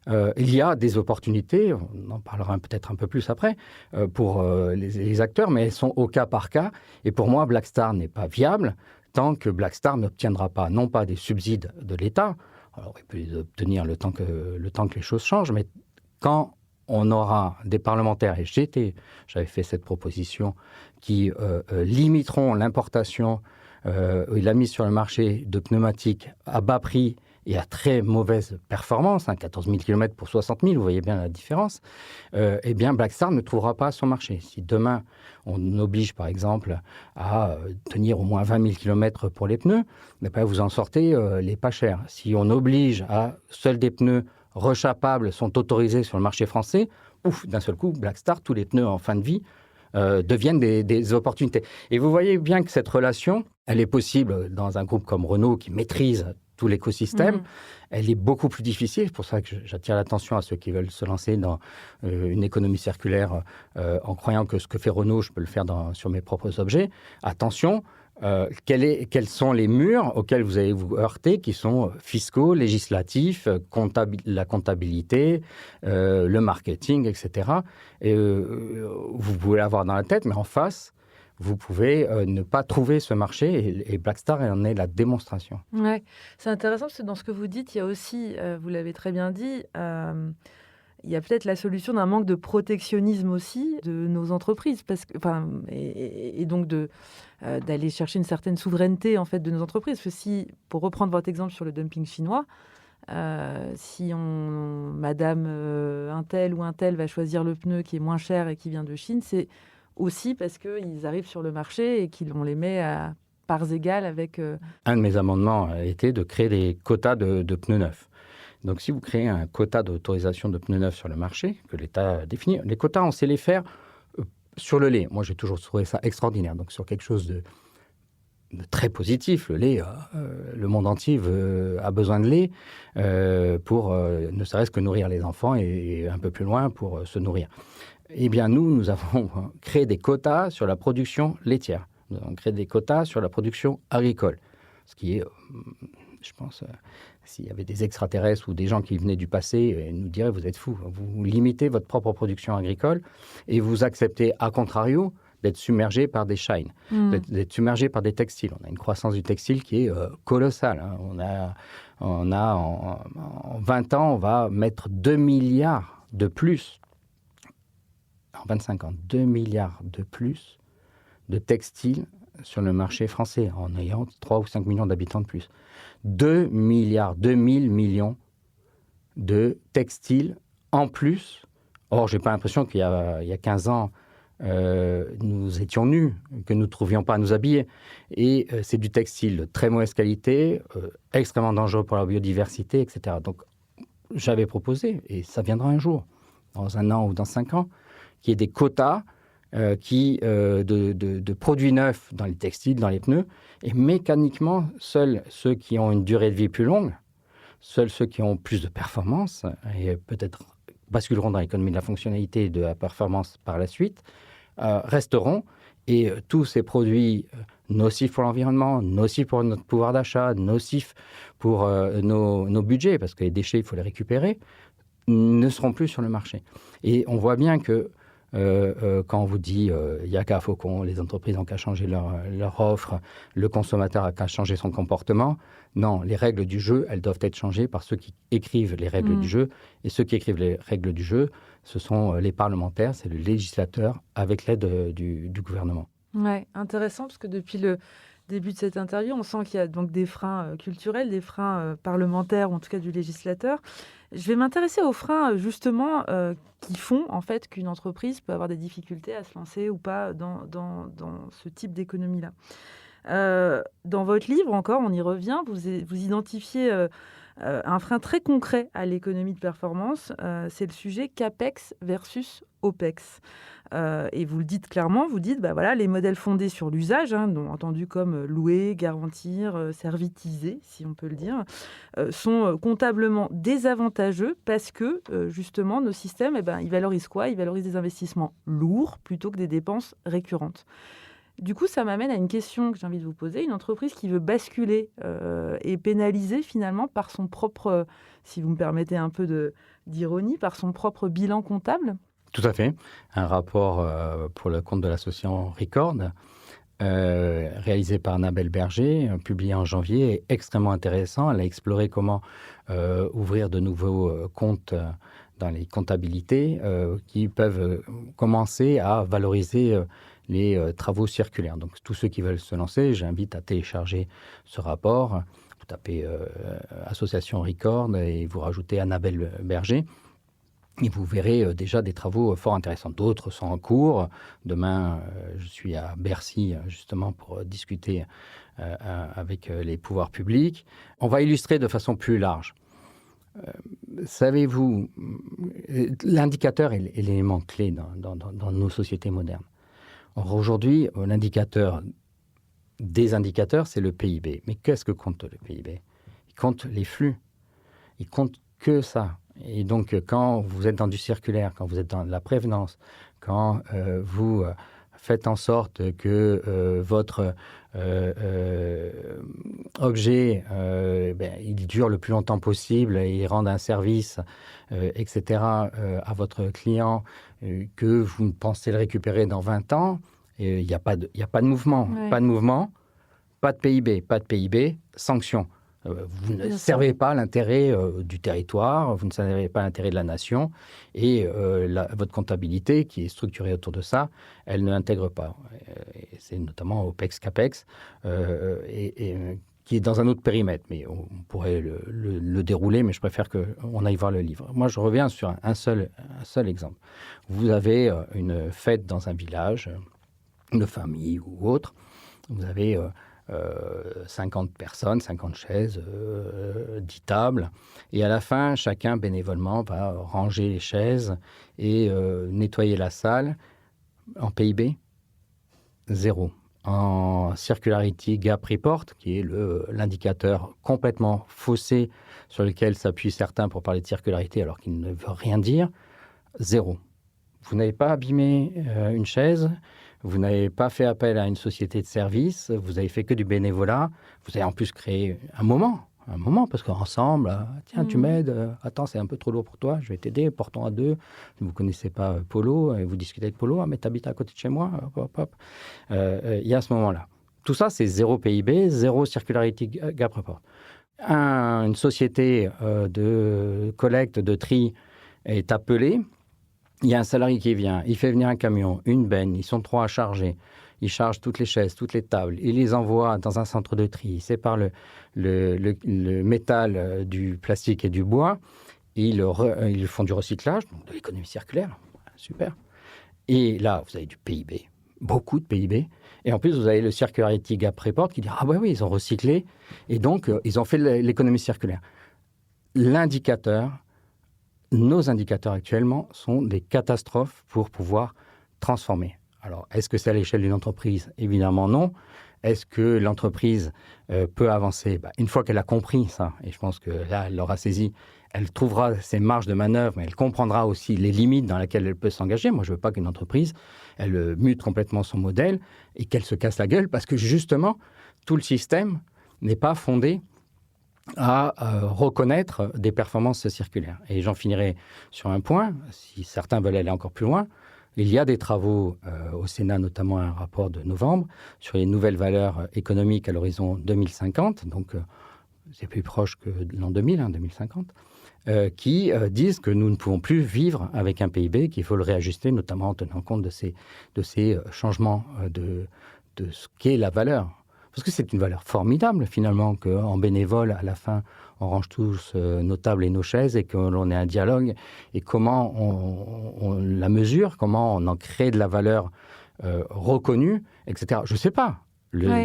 il y a des opportunités, on en parlera peut-être un peu plus après, pour les acteurs, mais elles sont au cas par cas. Et pour moi, Blackstar n'est pas viable tant que Blackstar n'obtiendra pas, non pas des subsides de l'État, alors il peut les obtenir le temps que les choses changent, mais quand on aura des parlementaires, et j'avais fait cette proposition, qui limiteront l'importation et la mise sur le marché de pneumatiques à bas prix et à très mauvaise performance, 14 000 km pour 60 000, vous voyez bien la différence, eh bien Blackstar ne trouvera pas son marché. Si demain, on oblige par exemple à tenir au moins 20 000 km pour les pneus, vous en sortez les pas chers. Si on oblige à seuls des pneus rechapables sont autorisés sur le marché français, d'un seul coup, Blackstar, tous les pneus en fin de vie deviennent des opportunités. Et vous voyez bien que cette relation, elle est possible dans un groupe comme Renault qui maîtrise tout l'écosystème. Elle est beaucoup plus difficile. C'est pour ça que j'attire l'attention à ceux qui veulent se lancer dans une économie circulaire en croyant que ce que fait Renault, je peux le faire sur mes propres objets. Attention, quels sont les murs auxquels vous allez vous heurter, qui sont fiscaux, législatifs, la comptabilité, le marketing, etc. Et, vous pouvez l'avoir dans la tête, mais en face, vous pouvez ne pas trouver ce marché, et Blackstar en est la démonstration. Ouais, c'est intéressant parce que dans ce que vous dites, il y a aussi, vous l'avez très bien dit, il y a peut-être la solution d'un manque de protectionnisme aussi de nos entreprises, et donc d'aller chercher une certaine souveraineté en fait de nos entreprises. Parce que si, pour reprendre votre exemple sur le dumping chinois, si Madame un tel ou un tel va choisir le pneu qui est moins cher et qui vient de Chine, c'est aussi parce qu'ils arrivent sur le marché et qu'on les met à parts égales avec... Un de mes amendements a été de créer des quotas de pneus neufs. Donc, si vous créez un quota d'autorisation de pneus neufs sur le marché, que l'État définit, les quotas, on sait les faire sur le lait. Moi, j'ai toujours trouvé ça extraordinaire. Donc, sur quelque chose de très positif, le lait, le monde entier a besoin de lait pour ne serait-ce que nourrir les enfants et un peu plus loin pour se nourrir. Eh bien, nous avons créé des quotas sur la production laitière. Nous avons créé des quotas sur la production agricole. Ce qui est, je pense, s'il y avait des extraterrestres ou des gens qui venaient du passé, ils nous diraient, vous êtes fous, vous limitez votre propre production agricole et vous acceptez, à contrario, d'être submergé par des shines, d'être submergé par des textiles. On a une croissance du textile qui est colossale. On a en 20 ans, on va mettre 2 milliards de plus. En 25 ans, 2 milliards de plus de textiles sur le marché français, en ayant 3 ou 5 millions d'habitants de plus. 2 milliards, 2000 millions de textiles en plus. Or, je n'ai pas l'impression qu'il y a 15 ans, nous étions nus, que nous ne trouvions pas à nous habiller. Et c'est du textile de très mauvaise qualité, extrêmement dangereux pour la biodiversité, etc. Donc, j'avais proposé, et ça viendra un jour, dans 1 an ou dans 5 ans, qu'il y ait des quotas de produits neufs dans les textiles, dans les pneus, et mécaniquement, seuls ceux qui ont une durée de vie plus longue, seuls ceux qui ont plus de performance, et peut-être basculeront dans l'économie de la fonctionnalité et de la performance par la suite, resteront, et tous ces produits nocifs pour l'environnement, nocifs pour notre pouvoir d'achat, nocifs pour nos budgets, parce que les déchets, il faut les récupérer, ne seront plus sur le marché. Et on voit bien que quand on vous dit il n'y a qu'à Faucon, les entreprises n'ont qu'à changer leur offre, le consommateur n'a qu'à changer son comportement. Non, les règles du jeu, elles doivent être changées par ceux qui écrivent les règles du jeu. Et ceux qui écrivent les règles du jeu, ce sont les parlementaires, c'est le législateur avec l'aide du gouvernement. Ouais, intéressant, parce que depuis le début de cette interview, on sent qu'il y a donc des freins culturels, des freins parlementaires, ou en tout cas du législateur. Je vais m'intéresser aux freins, justement, qui font en fait qu'une entreprise peut avoir des difficultés à se lancer ou pas dans ce type d'économie-là. Dans votre livre, encore, on y revient, vous identifiez un frein très concret à l'économie de performance, c'est le sujet CAPEX versus OPEX. Et vous le dites clairement, vous dites, voilà, les modèles fondés sur l'usage, entendus comme louer, garantir, servitiser, si on peut le dire, sont comptablement désavantageux parce que, justement, nos systèmes, ils valorisent quoi ? Ils valorisent des investissements lourds plutôt que des dépenses récurrentes. Du coup, ça m'amène à une question que j'ai envie de vous poser. Une entreprise qui veut basculer et pénaliser finalement par son propre, si vous me permettez un peu d'ironie, par son propre bilan comptable ? Tout à fait. Un rapport pour le compte de l'association Record, réalisé par Annabelle Berger, publié en janvier, est extrêmement intéressant. Elle a exploré comment ouvrir de nouveaux comptes dans les comptabilités qui peuvent commencer à valoriser les travaux circulaires. Donc, tous ceux qui veulent se lancer, j'invite à télécharger ce rapport. Vous tapez Association Record et vous rajoutez Annabelle Berger. Et vous verrez déjà des travaux fort intéressants. D'autres sont en cours. Demain, je suis à Bercy, justement, pour discuter avec les pouvoirs publics. On va illustrer de façon plus large. Savez-vous, l'indicateur est l'élément clé dans nos sociétés modernes. Or, aujourd'hui, l'indicateur des indicateurs, c'est le PIB. Mais qu'est-ce que compte le PIB ? Il compte les flux. Il compte que ça. Et donc, quand vous êtes dans du circulaire, quand vous êtes dans la prévenance, quand vous faites en sorte que votre objet, il dure le plus longtemps possible et il rende un service, etc., à votre client, que vous pensez le récupérer dans 20 ans, il n'y a pas de mouvement. Ouais. Pas de mouvement, pas de PIB. Pas de PIB, sanction. Vous ne servez pas l'intérêt du territoire, vous ne servez pas l'intérêt de la nation, et votre comptabilité, qui est structurée autour de ça, elle ne l'intègre pas. C'est notamment OPEX, CAPEX, qui est dans un autre périmètre, mais on pourrait le dérouler, mais je préfère qu'on aille voir le livre. Moi, je reviens sur un seul exemple. Vous avez une fête dans un village, de famille ou autre, vous avez 50 personnes, 50 chaises, 10 tables. Et à la fin, chacun bénévolement va ranger les chaises et nettoyer la salle. En PIB, 0. En Circularity Gap Report, qui est l'indicateur complètement faussé sur lequel s'appuient certains pour parler de circularité alors qu'il ne veut rien dire, 0. vous n'avez pas abîmé une chaise, vous n'avez pas fait appel à une société de service, vous avez fait que du bénévolat, vous avez en plus créé un moment, parce qu'ensemble, tiens, tu m'aides, attends, c'est un peu trop lourd pour toi, je vais t'aider, portons à deux. Vous ne connaissez pas Polo, vous discutez de Polo, mais tu habites à côté de chez moi, hop, hop. Il y a ce moment-là. Tout ça, c'est zéro PIB, zéro Circularity Gap Report. Une société de collecte, de tri est appelée. Il y a un salarié qui vient, il fait venir un camion, une benne, ils sont 3 à charger. Il charge toutes les chaises, toutes les tables, il les envoie dans un centre de tri, il sépare le métal du plastique et du bois, ils font du recyclage, donc de l'économie circulaire, super. Et là, vous avez du PIB, beaucoup de PIB, et en plus, vous avez le Circularity Gap Report qui dit « Ah ouais, oui, ils ont recyclé, et donc ils ont fait l'économie circulaire ». Nos indicateurs actuellement sont des catastrophes pour pouvoir transformer. Alors, est-ce que c'est à l'échelle d'une entreprise ? Évidemment non. Est-ce que l'entreprise peut avancer ? Une fois qu'elle a compris ça, et je pense que là, elle l'aura saisi, elle trouvera ses marges de manœuvre, mais elle comprendra aussi les limites dans lesquelles elle peut s'engager. Moi, je ne veux pas qu'une entreprise, elle mute complètement son modèle et qu'elle se casse la gueule parce que justement, tout le système n'est pas fondé à reconnaître des performances circulaires. Et j'en finirai sur un point, si certains veulent aller encore plus loin. Il y a des travaux au Sénat, notamment un rapport de novembre, sur les nouvelles valeurs économiques à l'horizon 2050, donc c'est plus proche que l'an 2000, 2050, qui disent que nous ne pouvons plus vivre avec un PIB, qu'il faut le réajuster, notamment en tenant compte de ces changements de ce qu'est la valeur. Parce que c'est une valeur formidable, finalement, qu'en bénévole, à la fin, on range tous nos tables et nos chaises et que l'on ait un dialogue. Et comment on la mesure, comment on en crée de la valeur reconnue, etc. Je ne sais pas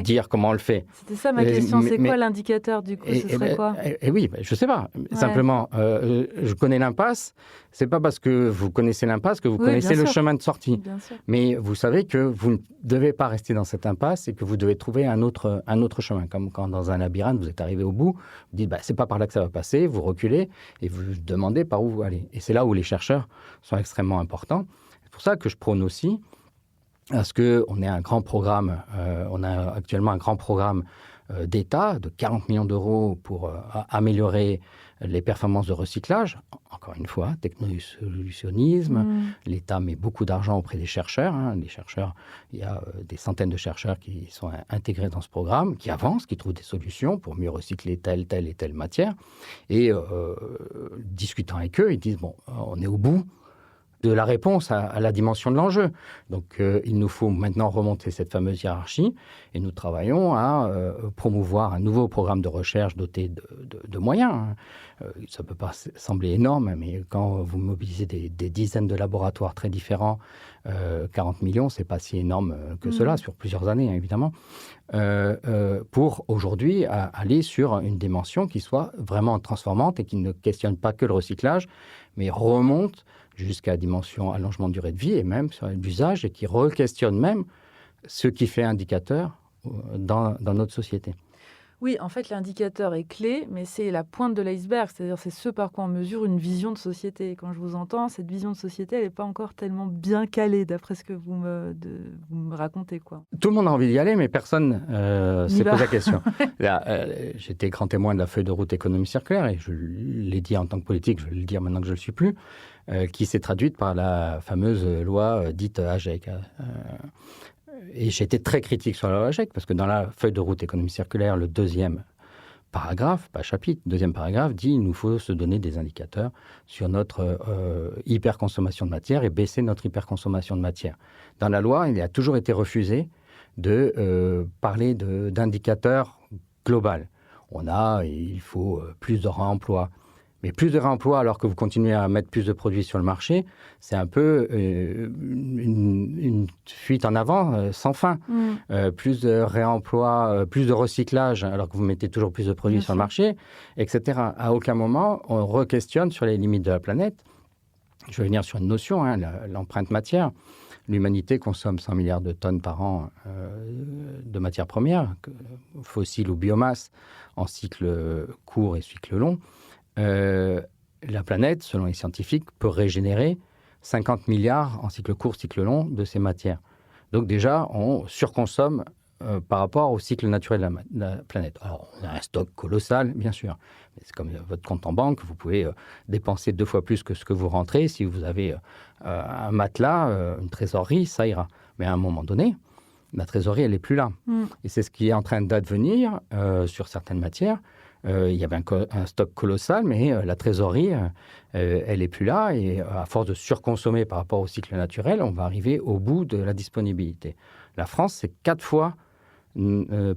dire comment on le fait. C'était ça ma question. C'est quoi l'indicateur, du coup? Ce serait quoi? Oui, je ne sais pas. Simplement, je connais l'impasse. Ce n'est pas parce que vous connaissez l'impasse que vous connaissez le chemin de sortie. Mais vous savez que vous ne devez pas rester dans cette impasse et que vous devez trouver un autre chemin. Comme quand dans un labyrinthe, vous êtes arrivé au bout, vous dites ce n'est pas par là que ça va passer, vous reculez et vous demandez par où vous allez. Et c'est là où les chercheurs sont extrêmement importants. C'est pour ça que je prône aussi parce qu'on a un grand programme, on a actuellement un grand programme d'État de 40 millions d'euros pour améliorer les performances de recyclage. Encore une fois, technosolutionnisme. L'État met beaucoup d'argent auprès des chercheurs. Les chercheurs, il y a des centaines de chercheurs qui sont intégrés dans ce programme, qui avancent, qui trouvent des solutions pour mieux recycler telle et telle matière. Et discutant avec eux, ils disent, on est au bout de la réponse à la dimension de l'enjeu. Donc, il nous faut maintenant remonter cette fameuse hiérarchie et nous travaillons à promouvoir un nouveau programme de recherche doté de moyens. Ça ne peut pas sembler énorme, mais quand vous mobilisez des dizaines de laboratoires très différents, 40 millions, ce n'est pas si énorme que cela, sur plusieurs années, évidemment, pour aujourd'hui aller sur une dimension qui soit vraiment transformante et qui ne questionne pas que le recyclage, mais remonte jusqu'à la dimension allongement de durée de vie et même sur l'usage et qui re-questionne même ce qui fait indicateur dans notre société. Oui, en fait, l'indicateur est clé, mais c'est la pointe de l'iceberg, c'est-à-dire c'est ce par quoi on mesure une vision de société. Et quand je vous entends, cette vision de société, elle n'est pas encore tellement bien calée, d'après ce que vous me racontez, quoi. Tout le monde a envie d'y aller, mais personne s'est posé la question. Là, j'étais grand témoin de la feuille de route économie circulaire, et je l'ai dit en tant que politique, je vais le dire maintenant que je ne le suis plus, qui s'est traduite par la fameuse loi dite AGEC. Et j'ai été très critique sur la loi AGEC, parce que dans la feuille de route économie circulaire, le deuxième paragraphe, pas chapitre, deuxième paragraphe, dit qu'il nous faut se donner des indicateurs sur notre hyperconsommation de matière et baisser notre hyperconsommation de matière. Dans la loi, il a toujours été refusé de parler d'indicateurs globaux. Il faut plus de réemploi. Mais plus de réemploi alors que vous continuez à mettre plus de produits sur le marché, c'est un peu une fuite en avant sans fin. Plus de réemploi, plus de recyclage alors que vous mettez toujours plus de produits sur le marché, etc. À aucun moment, on re-questionne sur les limites de la planète. Je vais venir sur une notion, l'empreinte matière. L'humanité consomme 100 milliards de tonnes par an de matières premières, fossiles ou biomasse, en cycle court et cycle long. La planète, selon les scientifiques, peut régénérer 50 milliards en cycle court, cycle long de ces matières. Donc déjà, on surconsomme par rapport au cycle naturel de la planète. Alors, on a un stock colossal, bien sûr. Mais c'est comme votre compte en banque, vous pouvez dépenser 2 fois plus que ce que vous rentrez. Si vous avez un matelas, une trésorerie, ça ira. Mais à un moment donné, la trésorerie, elle n'est plus là. Et c'est ce qui est en train d'advenir sur certaines matières. Il y avait un stock colossal, mais la trésorerie, elle n'est plus là. Et à force de surconsommer par rapport au cycle naturel, on va arriver au bout de la disponibilité. La France, c'est 4 fois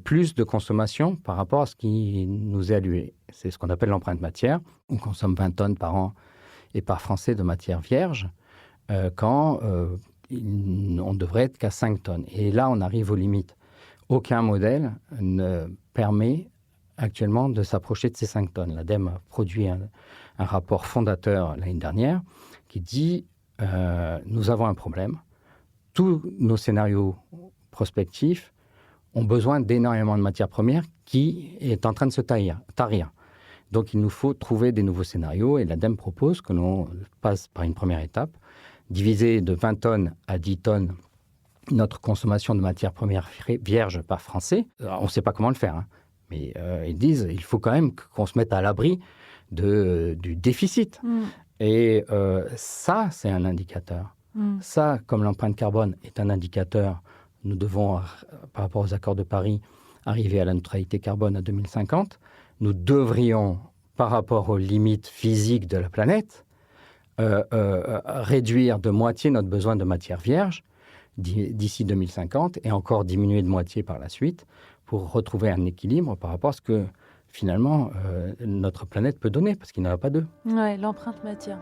plus de consommation par rapport à ce qui nous est alloué. C'est ce qu'on appelle l'empreinte matière. On consomme 20 tonnes par an et par Français de matière vierge, quand on devrait être qu'à 5 tonnes. Et là, on arrive aux limites. Aucun modèle ne permet actuellement de s'approcher de ces 5 tonnes. L'ADEME a produit un rapport fondateur l'année dernière qui dit nous avons un problème. Tous nos scénarios prospectifs ont besoin d'énormément de matières premières qui est en train de se tarir. Donc, il nous faut trouver des nouveaux scénarios et l'ADEME propose que l'on passe par une première étape, diviser de 20 tonnes à 10 tonnes notre consommation de matières premières vierges par Français. Alors, on ne sait pas comment le faire, mais ils disent qu'il faut quand même qu'on se mette à l'abri du déficit. Et ça, c'est un indicateur. Ça, comme l'empreinte carbone est un indicateur, nous devons, par rapport aux accords de Paris, arriver à la neutralité carbone à 2050. Nous devrions, par rapport aux limites physiques de la planète, réduire de moitié notre besoin de matière vierge d'ici 2050 et encore diminuer de moitié par la suite pour retrouver un équilibre par rapport à ce que, finalement, notre planète peut donner, parce qu'il n'y en a pas deux. Oui, l'empreinte matière.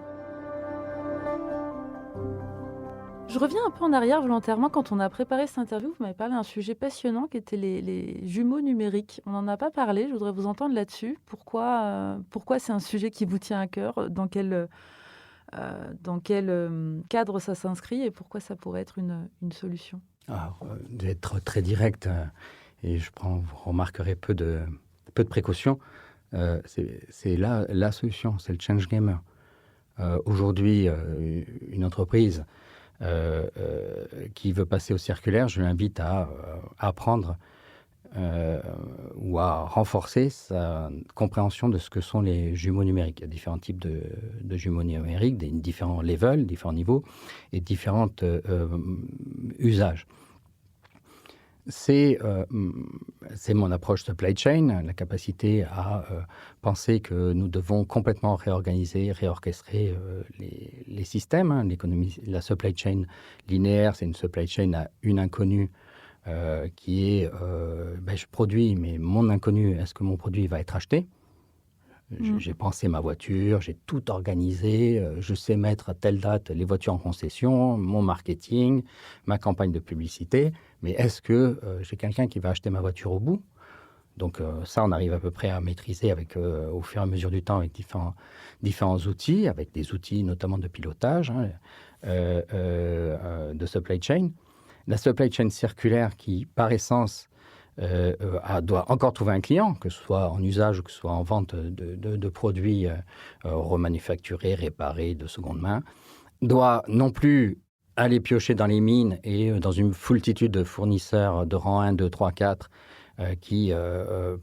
Je reviens un peu en arrière volontairement. Quand on a préparé cette interview, vous m'avez parlé d'un sujet passionnant qui était les jumeaux numériques. On n'en a pas parlé, je voudrais vous entendre là-dessus. Pourquoi c'est un sujet qui vous tient à cœur? Dans quel cadre ça s'inscrit et pourquoi ça pourrait être une solution? Alors, d'être très direct, et vous remarquerez peu de précautions, c'est la solution, c'est le change gamer. Aujourd'hui, une entreprise qui veut passer au circulaire, je l'invite à apprendre ou à renforcer sa compréhension de ce que sont les jumeaux numériques. Il y a différents types de jumeaux numériques, différents levels, différents niveaux et différents usages. C'est mon approche supply chain, la capacité à penser que nous devons complètement réorchestrer les systèmes. L'économie, la supply chain linéaire, c'est une supply chain à une inconnue qui est je produis, mais mon inconnu, est-ce que mon produit va être acheté? J'ai pensé ma voiture, j'ai tout organisé, je sais mettre à telle date les voitures en concession, mon marketing, ma campagne de publicité, mais est-ce que j'ai quelqu'un qui va acheter ma voiture au bout? Donc ça, on arrive à peu près à maîtriser au fur et à mesure du temps avec différents outils, avec des outils notamment de pilotage, de supply chain. La supply chain circulaire qui, par essence, doit encore trouver un client, que ce soit en usage ou que ce soit en vente de produits remanufacturés, réparés, de seconde main, doit non plus aller piocher dans les mines et dans une foultitude de fournisseurs de rang 1, 2, 3, 4 qui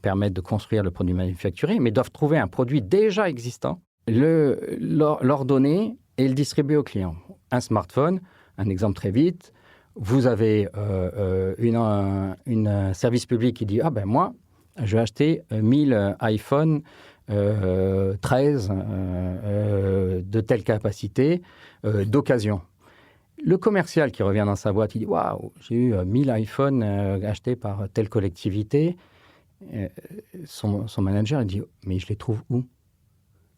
permettent de construire le produit manufacturé, mais doivent trouver un produit déjà existant, l'ordonner et le distribuer au client. Un smartphone, un exemple très vite, vous avez un service public qui dit « Ah ben moi, je vais acheter 1000 iPhone 13 de telle capacité d'occasion ». Le commercial qui revient dans sa boîte, il dit « Waouh, j'ai eu 1000 iPhone achetés par telle collectivité ». Son manager, il dit « Mais je les trouve où?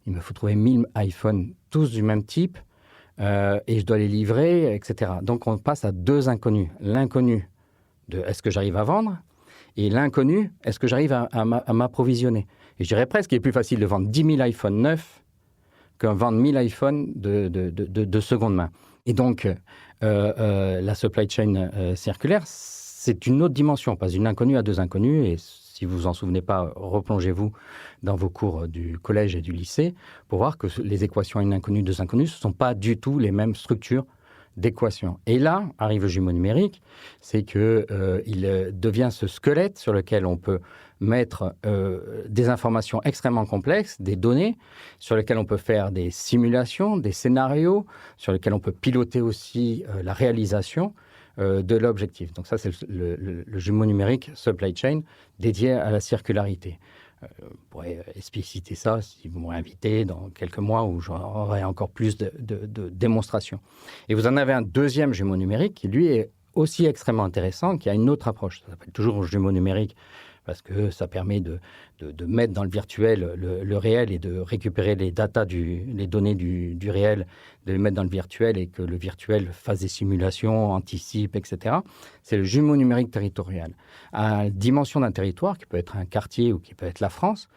Il me faut trouver 1000 iPhone, tous du même type. » et je dois les livrer, etc. Donc, on passe à deux inconnus. L'inconnu de est-ce que j'arrive à vendre et l'inconnu, est-ce que j'arrive à m'approvisionner. Et je dirais presque qu'il est plus facile de vendre 10 000 iPhone neufs que vendre 1000 iPhone de seconde main. Et donc, la supply chain circulaire, c'est une autre dimension. On passe d'une inconnue à deux inconnus et si vous vous en souvenez pas, replongez-vous dans vos cours du collège et du lycée pour voir que les équations N inconnues, 2 inconnues, ce ne sont pas du tout les mêmes structures d'équations. Et là, arrive le jumeau numérique, c'est qu'il devient ce squelette sur lequel on peut mettre des informations extrêmement complexes, des données, sur lesquelles on peut faire des simulations, des scénarios, sur lesquels on peut piloter aussi la réalisation de l'objectif. Donc ça, c'est le jumeau numérique supply chain dédié à la circularité. On pourrait expliciter ça si vous m'aurez invité dans quelques mois où j'aurai encore plus de démonstrations. Et vous en avez un deuxième jumeau numérique qui, lui, est aussi extrêmement intéressant, qui a une autre approche. Ça s'appelle toujours jumeau numérique parce que ça permet de mettre dans le virtuel le réel et de récupérer les données du réel, de les mettre dans le virtuel et que le virtuel fasse des simulations, anticipe, etc. C'est le jumeau numérique territorial. À la dimension d'un territoire, qui peut être un quartier ou qui peut être la France,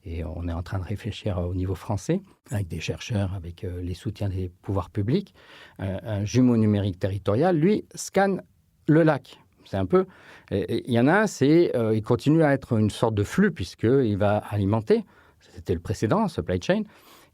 et on est en train de réfléchir au niveau français, avec des chercheurs, avec les soutiens des pouvoirs publics, un jumeau numérique territorial, lui, scanne le lac. C'est un peu... Il y en a un, il continue à être une sorte de flux, puisqu'il va alimenter, c'était le précédent, supply chain,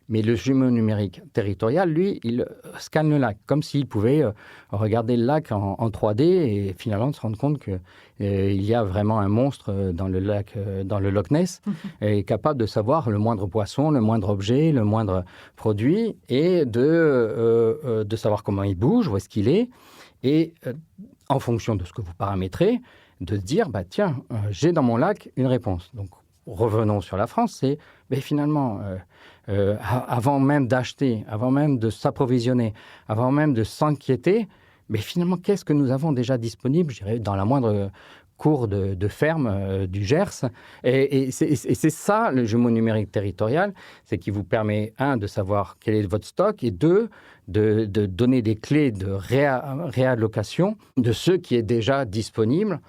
mais le jumeau numérique territorial, lui, il scanne le lac, comme s'il pouvait regarder le lac en 3D et finalement se rendre compte qu'il y a vraiment un monstre dans le lac, dans le Loch Ness, et capable de savoir le moindre poisson, le moindre objet, le moindre produit, et de savoir comment il bouge, où est-ce qu'il est, et en fonction de ce que vous paramétrez, de se dire, tiens, j'ai dans mon lac une réponse. Donc, revenons sur la France, c'est finalement, avant même d'acheter, avant même de s'approvisionner, avant même de s'inquiéter, mais finalement, qu'est-ce que nous avons déjà disponible, je dirais, dans la moindre cour de ferme du Gers. Et c'est ça, le jumeau numérique territorial, c'est qui vous permet, un, de savoir quel est votre stock, et deux, de donner des clés de réallocation de ce qui est déjà disponible,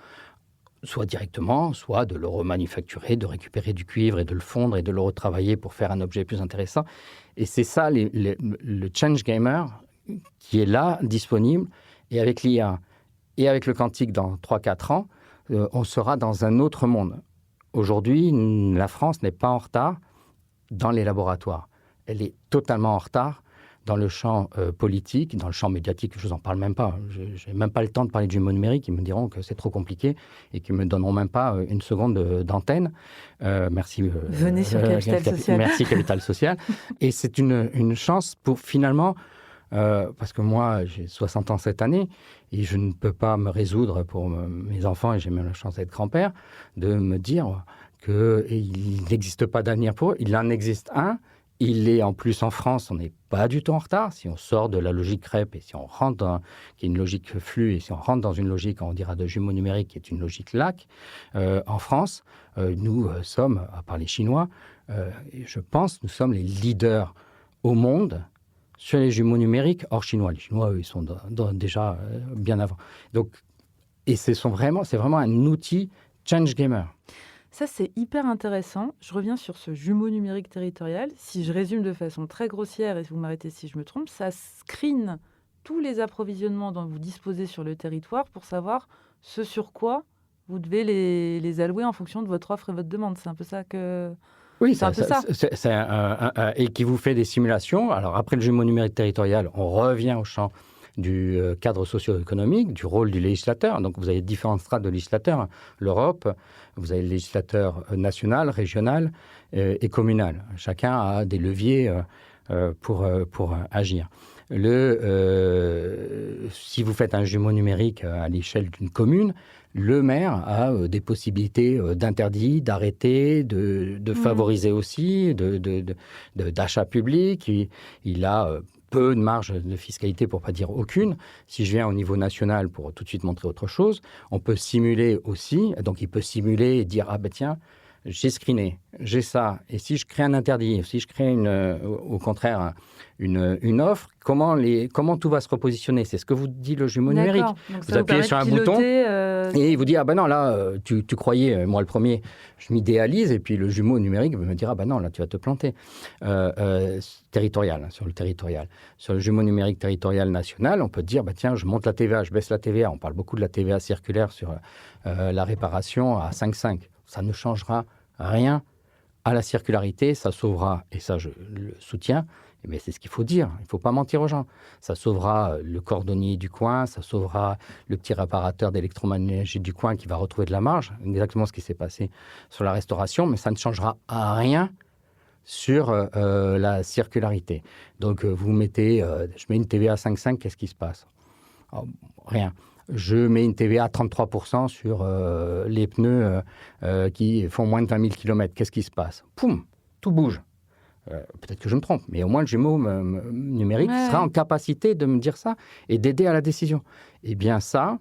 soit directement, soit de le remanufacturer, de récupérer du cuivre et de le fondre et de le retravailler pour faire un objet plus intéressant. Et c'est ça, le Change Gamer, qui est là, disponible, et avec l'IA et avec le quantique dans 3-4 ans, on sera dans un autre monde. Aujourd'hui, la France n'est pas en retard dans les laboratoires. Elle est totalement en retard dans le champ politique, dans le champ médiatique, je ne vous en parle même pas. Je n'ai même pas le temps de parler du jumeau numérique. Ils me diront que c'est trop compliqué et qu'ils ne me donneront même pas une seconde d'antenne. Merci. Venez sur Capital Social. Merci Capital Social. Et c'est une chance pour finalement, parce que moi, j'ai 60 ans cette année et je ne peux pas me résoudre pour mes enfants, et j'ai même la chance d'être grand-père, de me dire qu'il n'existe pas d'avenir pour eux. Il en existe un. Il est en plus en France, on n'est pas du tout en retard. Si on sort de la logique crêpe et si on rentre qui est une logique flux, et si on rentre dans une logique, on dira, de jumeau numérique, qui est une logique lac, en France, nous sommes, à part les Chinois, je pense, nous sommes les leaders au monde sur les jumeaux numériques hors chinois. Les Chinois, eux, ils sont déjà bien avant. Donc, et c'est vraiment un outil Change Gamer. Ça, c'est hyper intéressant. Je reviens sur ce jumeau numérique territorial. Si je résume de façon très grossière, et vous m'arrêtez si je me trompe, ça screen tous les approvisionnements dont vous disposez sur le territoire pour savoir ce sur quoi vous devez les allouer en fonction de votre offre et votre demande. C'est un peu ça que... Oui, c'est un peu ça. Et qui vous fait des simulations. Alors, après le jumeau numérique territorial, on revient au champ du cadre socio-économique, du rôle du législateur. Donc, vous avez différentes strates de législateurs. L'Europe, vous avez le législateur national, régional et communal. Chacun a des leviers pour agir. Si vous faites un jumeau numérique à l'échelle d'une commune, le maire a des possibilités d'interdit, d'arrêter, de favoriser aussi, d'achat public. Il a peu de marge de fiscalité, pour ne pas dire aucune. Si je viens au niveau national pour tout de suite montrer autre chose, on peut simuler aussi. Donc, il peut simuler et dire, tiens, j'ai screené, j'ai ça. Et si je crée un interdit, si je crée au contraire une offre, comment tout va se repositionner? C'est ce que vous dit le jumeau numérique. Vous appuyez sur un bouton et il vous dit, non, là, tu croyais, moi le premier, je m'idéalise, et puis le jumeau numérique me dira, non, là, tu vas te planter. Territorial, sur le territorial. Sur le jumeau numérique territorial national, on peut dire, tiens, je monte la TVA, je baisse la TVA. On parle beaucoup de la TVA circulaire sur la réparation à 5,5. ça ne changera rien à la circularité, ça sauvera, et ça je le soutiens, mais c'est ce qu'il faut dire, il ne faut pas mentir aux gens. Ça sauvera le cordonnier du coin, ça sauvera le petit réparateur d'électroménager du coin qui va retrouver de la marge, exactement ce qui s'est passé sur la restauration, mais ça ne changera rien sur la circularité. Donc vous mettez, je mets une TVA à 5,5, qu'est-ce qui se passe? Rien. Je mets une TVA à 33% sur les pneus qui font moins de 20 000 km. Qu'est-ce qui se passe? Poum, tout bouge. Peut-être que je me trompe, mais au moins le jumeau numérique sera en capacité de me dire ça et d'aider à la décision. Eh bien ça,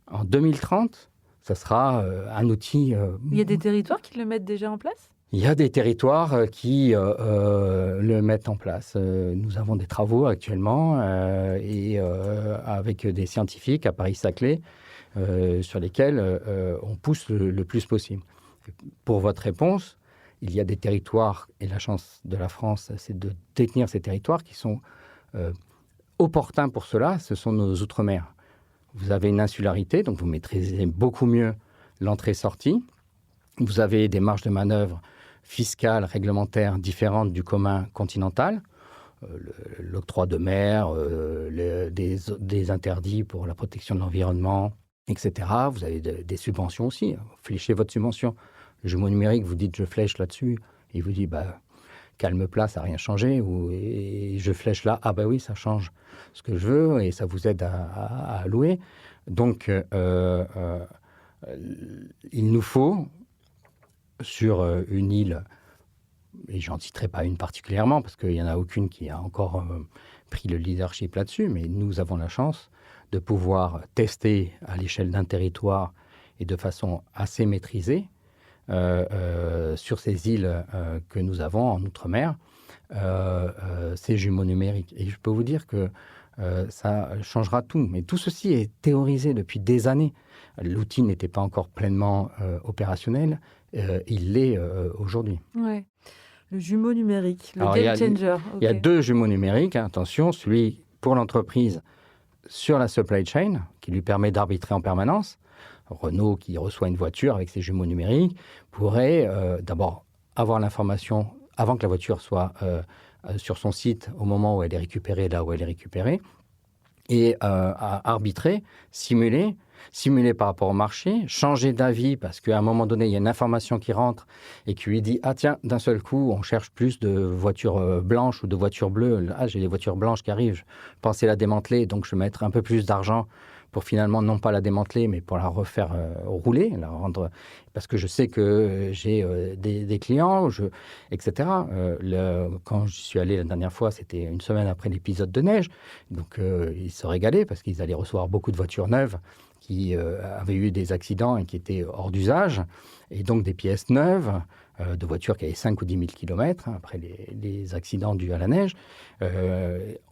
en 2030, ça sera un outil... Il y a des territoires qui le mettent déjà en place? Il y a des territoires qui le mettent en place. Nous avons des travaux actuellement et avec des scientifiques à Paris-Saclay sur lesquels on pousse le plus possible. Pour votre réponse, il y a des territoires, et la chance de la France, c'est de détenir ces territoires qui sont opportuns pour cela, ce sont nos outre-mer. Vous avez une insularité, donc vous maîtrisez beaucoup mieux l'entrée-sortie. Vous avez des marges de manœuvre fiscales, réglementaires différentes du commun continental, l'octroi de mer, des interdits pour la protection de l'environnement, etc. Vous avez des subventions aussi. Vous fléchez votre subvention. Le jumeau numérique, vous dites « je flèche là-dessus », il vous dit « calme-plat, ça n'a rien changé », ou « et je flèche là, ah oui, ça change ce que je veux », et ça vous aide à louer. Donc, il nous faut, sur une île, et je n'en citerai pas une particulièrement, parce qu'il n'y en a aucune qui a encore pris le leadership là-dessus, mais nous avons la chance de pouvoir tester à l'échelle d'un territoire et de façon assez maîtrisée sur ces îles que nous avons en Outre-mer, ces jumeaux numériques. Et je peux vous dire que ça changera tout. Mais tout ceci est théorisé depuis des années. L'outil n'était pas encore pleinement opérationnel. Il l'est aujourd'hui. Ouais. Le jumeau numérique, le game changer. Il y a deux jumeaux numériques. Attention, celui pour l'entreprise sur la supply chain, qui lui permet d'arbitrer en permanence. Renault, qui reçoit une voiture avec ses jumeaux numériques, pourrait d'abord avoir l'information avant que la voiture soit sur son site au moment où elle est récupérée, là où elle est récupérée, et à arbitrer, simuler par rapport au marché, changer d'avis parce qu'à un moment donné, il y a une information qui rentre et qui lui dit « Ah tiens, d'un seul coup, on cherche plus de voitures blanches ou de voitures bleues. Ah, j'ai des voitures blanches qui arrivent, je pensais la démanteler, donc je vais mettre un peu plus d'argent pour finalement non pas la démanteler, mais pour la refaire rouler, la rendre, parce que je sais que j'ai des clients, etc. Quand je suis allé la dernière fois, c'était une semaine après l'épisode de neige, donc ils se régalaient parce qu'ils allaient recevoir beaucoup de voitures neuves qui avaient eu des accidents et qui étaient hors d'usage, et donc des pièces neuves, de voitures qui avaient 5 ou 10 000 km après les accidents dus à la neige.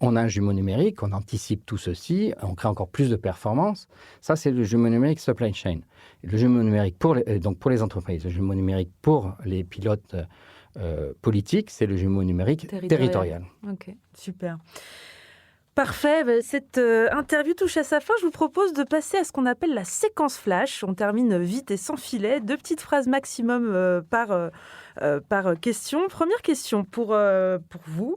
On a un jumeau numérique, on anticipe tout ceci, on crée encore plus de performance. Ça, c'est le jumeau numérique supply chain. Le jumeau numérique pour les entreprises, le jumeau numérique pour les pilotes politiques, c'est le jumeau numérique territorial. Ok, super. Parfait, cette interview touche à sa fin. Je vous propose de passer à ce qu'on appelle la séquence flash. On termine vite et sans filet. 2 petites phrases maximum par question. Première question pour vous.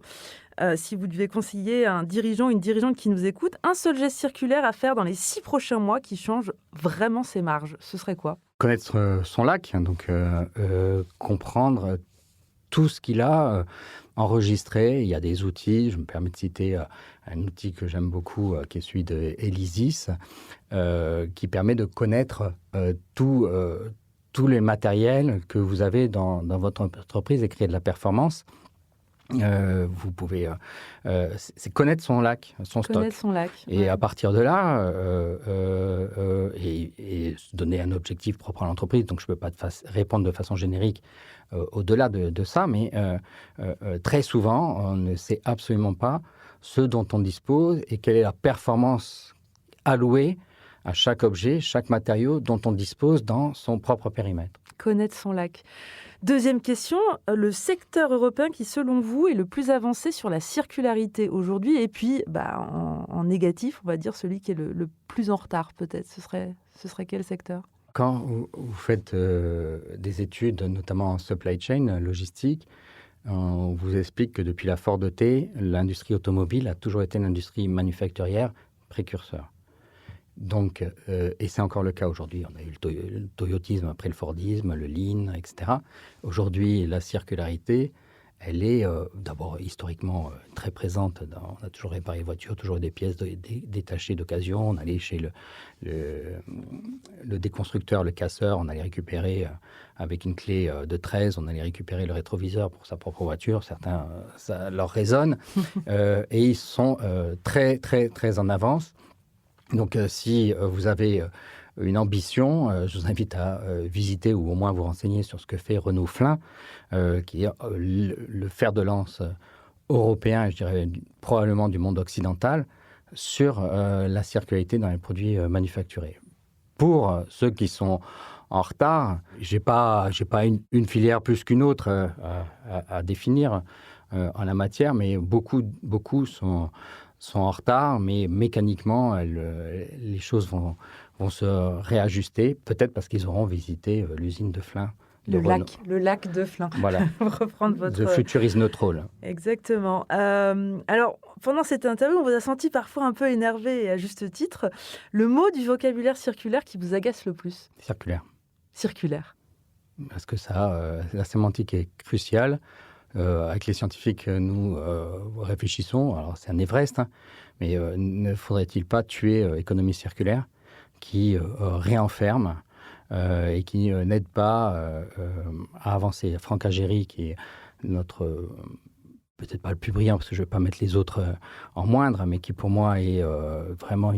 Si vous devez conseiller à un dirigeant, une dirigeante qui nous écoute, un seul geste circulaire à faire dans les 6 prochains mois qui change vraiment ses marges, ce serait quoi? Connaître son lac, donc comprendre tout ce qu'il a enregistré. Il y a des outils, je me permets de citer un outil que j'aime beaucoup, qui est celui de Elysis, qui permet de connaître tous les matériels que vous avez dans votre entreprise et créer de la performance. Vous pouvez c'est connaître son lac, son stock. Connaître son lac. Et à partir de là, et donner un objectif propre à l'entreprise. Donc, je ne peux pas répondre de façon générique au-delà de ça, mais très souvent, on ne sait absolument pas ce dont on dispose et quelle est la performance allouée à chaque objet, chaque matériau dont on dispose dans son propre périmètre. Connaître son lac. Deuxième question, le secteur européen qui, selon vous, est le plus avancé sur la circularité aujourd'hui, et puis en négatif, on va dire celui qui est le plus en retard peut-être, ce serait quel secteur ? quand vous faites des études, notamment en supply chain, logistique, on vous explique que depuis la Ford T, l'industrie automobile a toujours été une industrie manufacturière précurseur. Donc, et c'est encore le cas aujourd'hui. On a eu le toyotisme après le fordisme, le lean, etc. Aujourd'hui, la circularité, elle est d'abord historiquement très présente. On a toujours réparé les voitures, toujours des pièces détachées d'occasion. On allait chez le déconstructeur, le casseur, on allait récupérer avec une clé de 13, on allait récupérer le rétroviseur pour sa propre voiture. Certains, ça leur résonne. Et ils sont très, très, très en avance. Donc, si vous avez une ambition, je vous invite à visiter ou au moins vous renseigner sur ce que fait Renault Flin, qui est le fer de lance européen, et je dirais probablement du monde occidental, sur la circularité dans les produits manufacturés. Pour ceux qui sont en retard, j'ai pas une filière plus qu'une autre à définir en la matière, mais beaucoup sont en retard, mais mécaniquement, les choses vont se réajuster, peut-être parce qu'ils auront visité l'usine de Flin. Le lac de Flin. Voilà. Pour reprendre votre... The Future is not all. Exactement. Alors, pendant cette interview, on vous a senti parfois un peu énervé, et à juste titre. Le mot du vocabulaire circulaire qui vous agace le plus? Circulaire. Parce que ça, la sémantique est cruciale. Avec les scientifiques, nous réfléchissons. Alors, c'est un Everest, hein, mais ne faudrait-il pas tuer économie circulaire qui réenferme et qui n'aide pas à avancer? Franck Agéry, qui est notre, peut-être pas le plus brillant, parce que je ne vais pas mettre les autres en moindre, mais qui pour moi est vraiment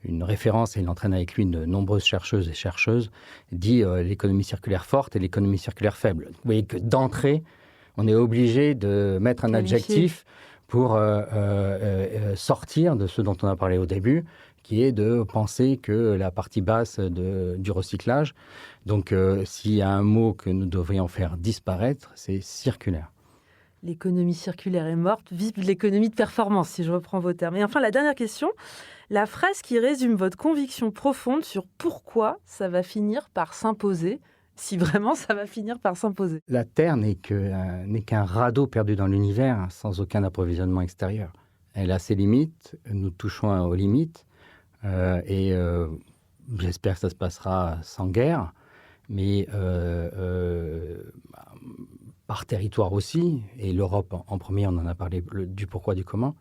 une référence, et il entraîne avec lui de nombreuses chercheuses et chercheuses, dit l'économie circulaire forte et l'économie circulaire faible. Vous voyez que d'entrée, on est obligé de mettre un adjectif pour sortir de ce dont on a parlé au début, qui est de penser que la partie basse du recyclage, donc s'il y a un mot que nous devrions faire disparaître, c'est circulaire. L'économie circulaire est morte, vive l'économie de performance, si je reprends vos termes. Et enfin, la dernière question, la phrase qui résume votre conviction profonde sur pourquoi ça va finir par s'imposer, si vraiment ça va finir par s'imposer. La Terre n'est qu'un radeau perdu dans l'univers, sans aucun approvisionnement extérieur. Elle a ses limites, nous touchons aux limites, et j'espère que ça se passera sans guerre, mais par territoire aussi, et l'Europe en premier, on en a parlé du pourquoi, du comment.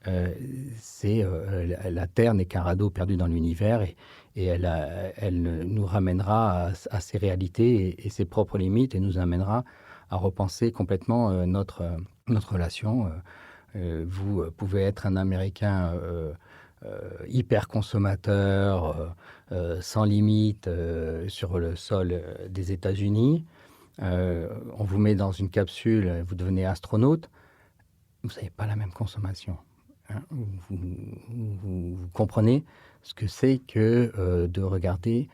La Terre n'est qu'un radeau perdu dans l'univers, et elle nous ramènera à ses réalités et ses propres limites, et nous amènera à repenser complètement notre relation. Vous pouvez être un Américain hyper consommateur, sans limite, sur le sol des États-Unis. On vous met dans une capsule, vous devenez astronaute. Vous n'avez pas la même consommation. Hein. Vous comprenez ce que c'est que de regarder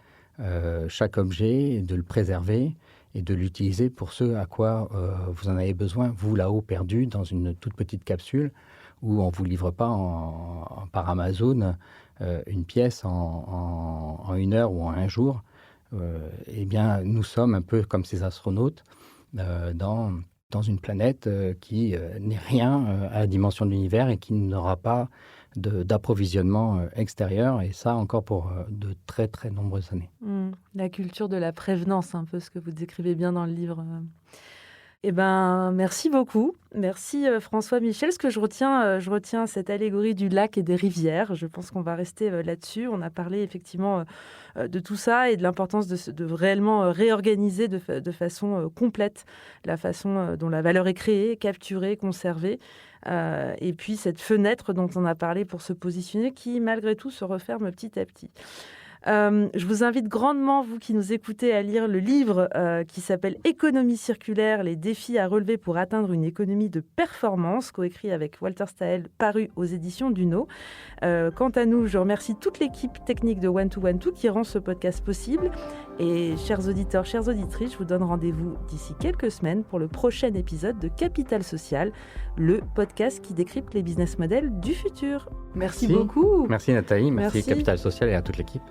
chaque objet, de le préserver et de l'utiliser pour ce à quoi vous en avez besoin, vous là-haut perdu dans une toute petite capsule où on ne vous livre pas par Amazon une pièce en 1 heure ou en 1 jour. Eh bien, nous sommes un peu comme ces astronautes dans une planète qui n'est rien à la dimension de l'univers et qui n'aura pas d'approvisionnement extérieur, et ça encore pour de très très nombreuses années. La culture de la prévenance, un peu ce que vous décrivez bien dans le livre. Eh ben, merci beaucoup. Merci François Michel. Ce que je retiens cette allégorie du lac et des rivières. Je pense qu'on va rester là-dessus. On a parlé effectivement de tout ça et de l'importance de réellement réorganiser de façon complète la façon dont la valeur est créée, capturée, conservée. Et puis cette fenêtre dont on a parlé pour se positionner qui, malgré tout, se referme petit à petit. Je vous invite grandement, vous qui nous écoutez, à lire le livre qui s'appelle « Économie circulaire, les défis à relever pour atteindre une économie de performance », coécrit avec Walter Staël, paru aux éditions Duno. Quant à nous, je remercie toute l'équipe technique de One2One2 qui rend ce podcast possible. Et chers auditeurs, chères auditrices, je vous donne rendez-vous d'ici quelques semaines pour le prochain épisode de Capital Social, le podcast qui décrypte les business models du futur. Merci beaucoup. Merci Nathalie, merci Capital Social et à toute l'équipe.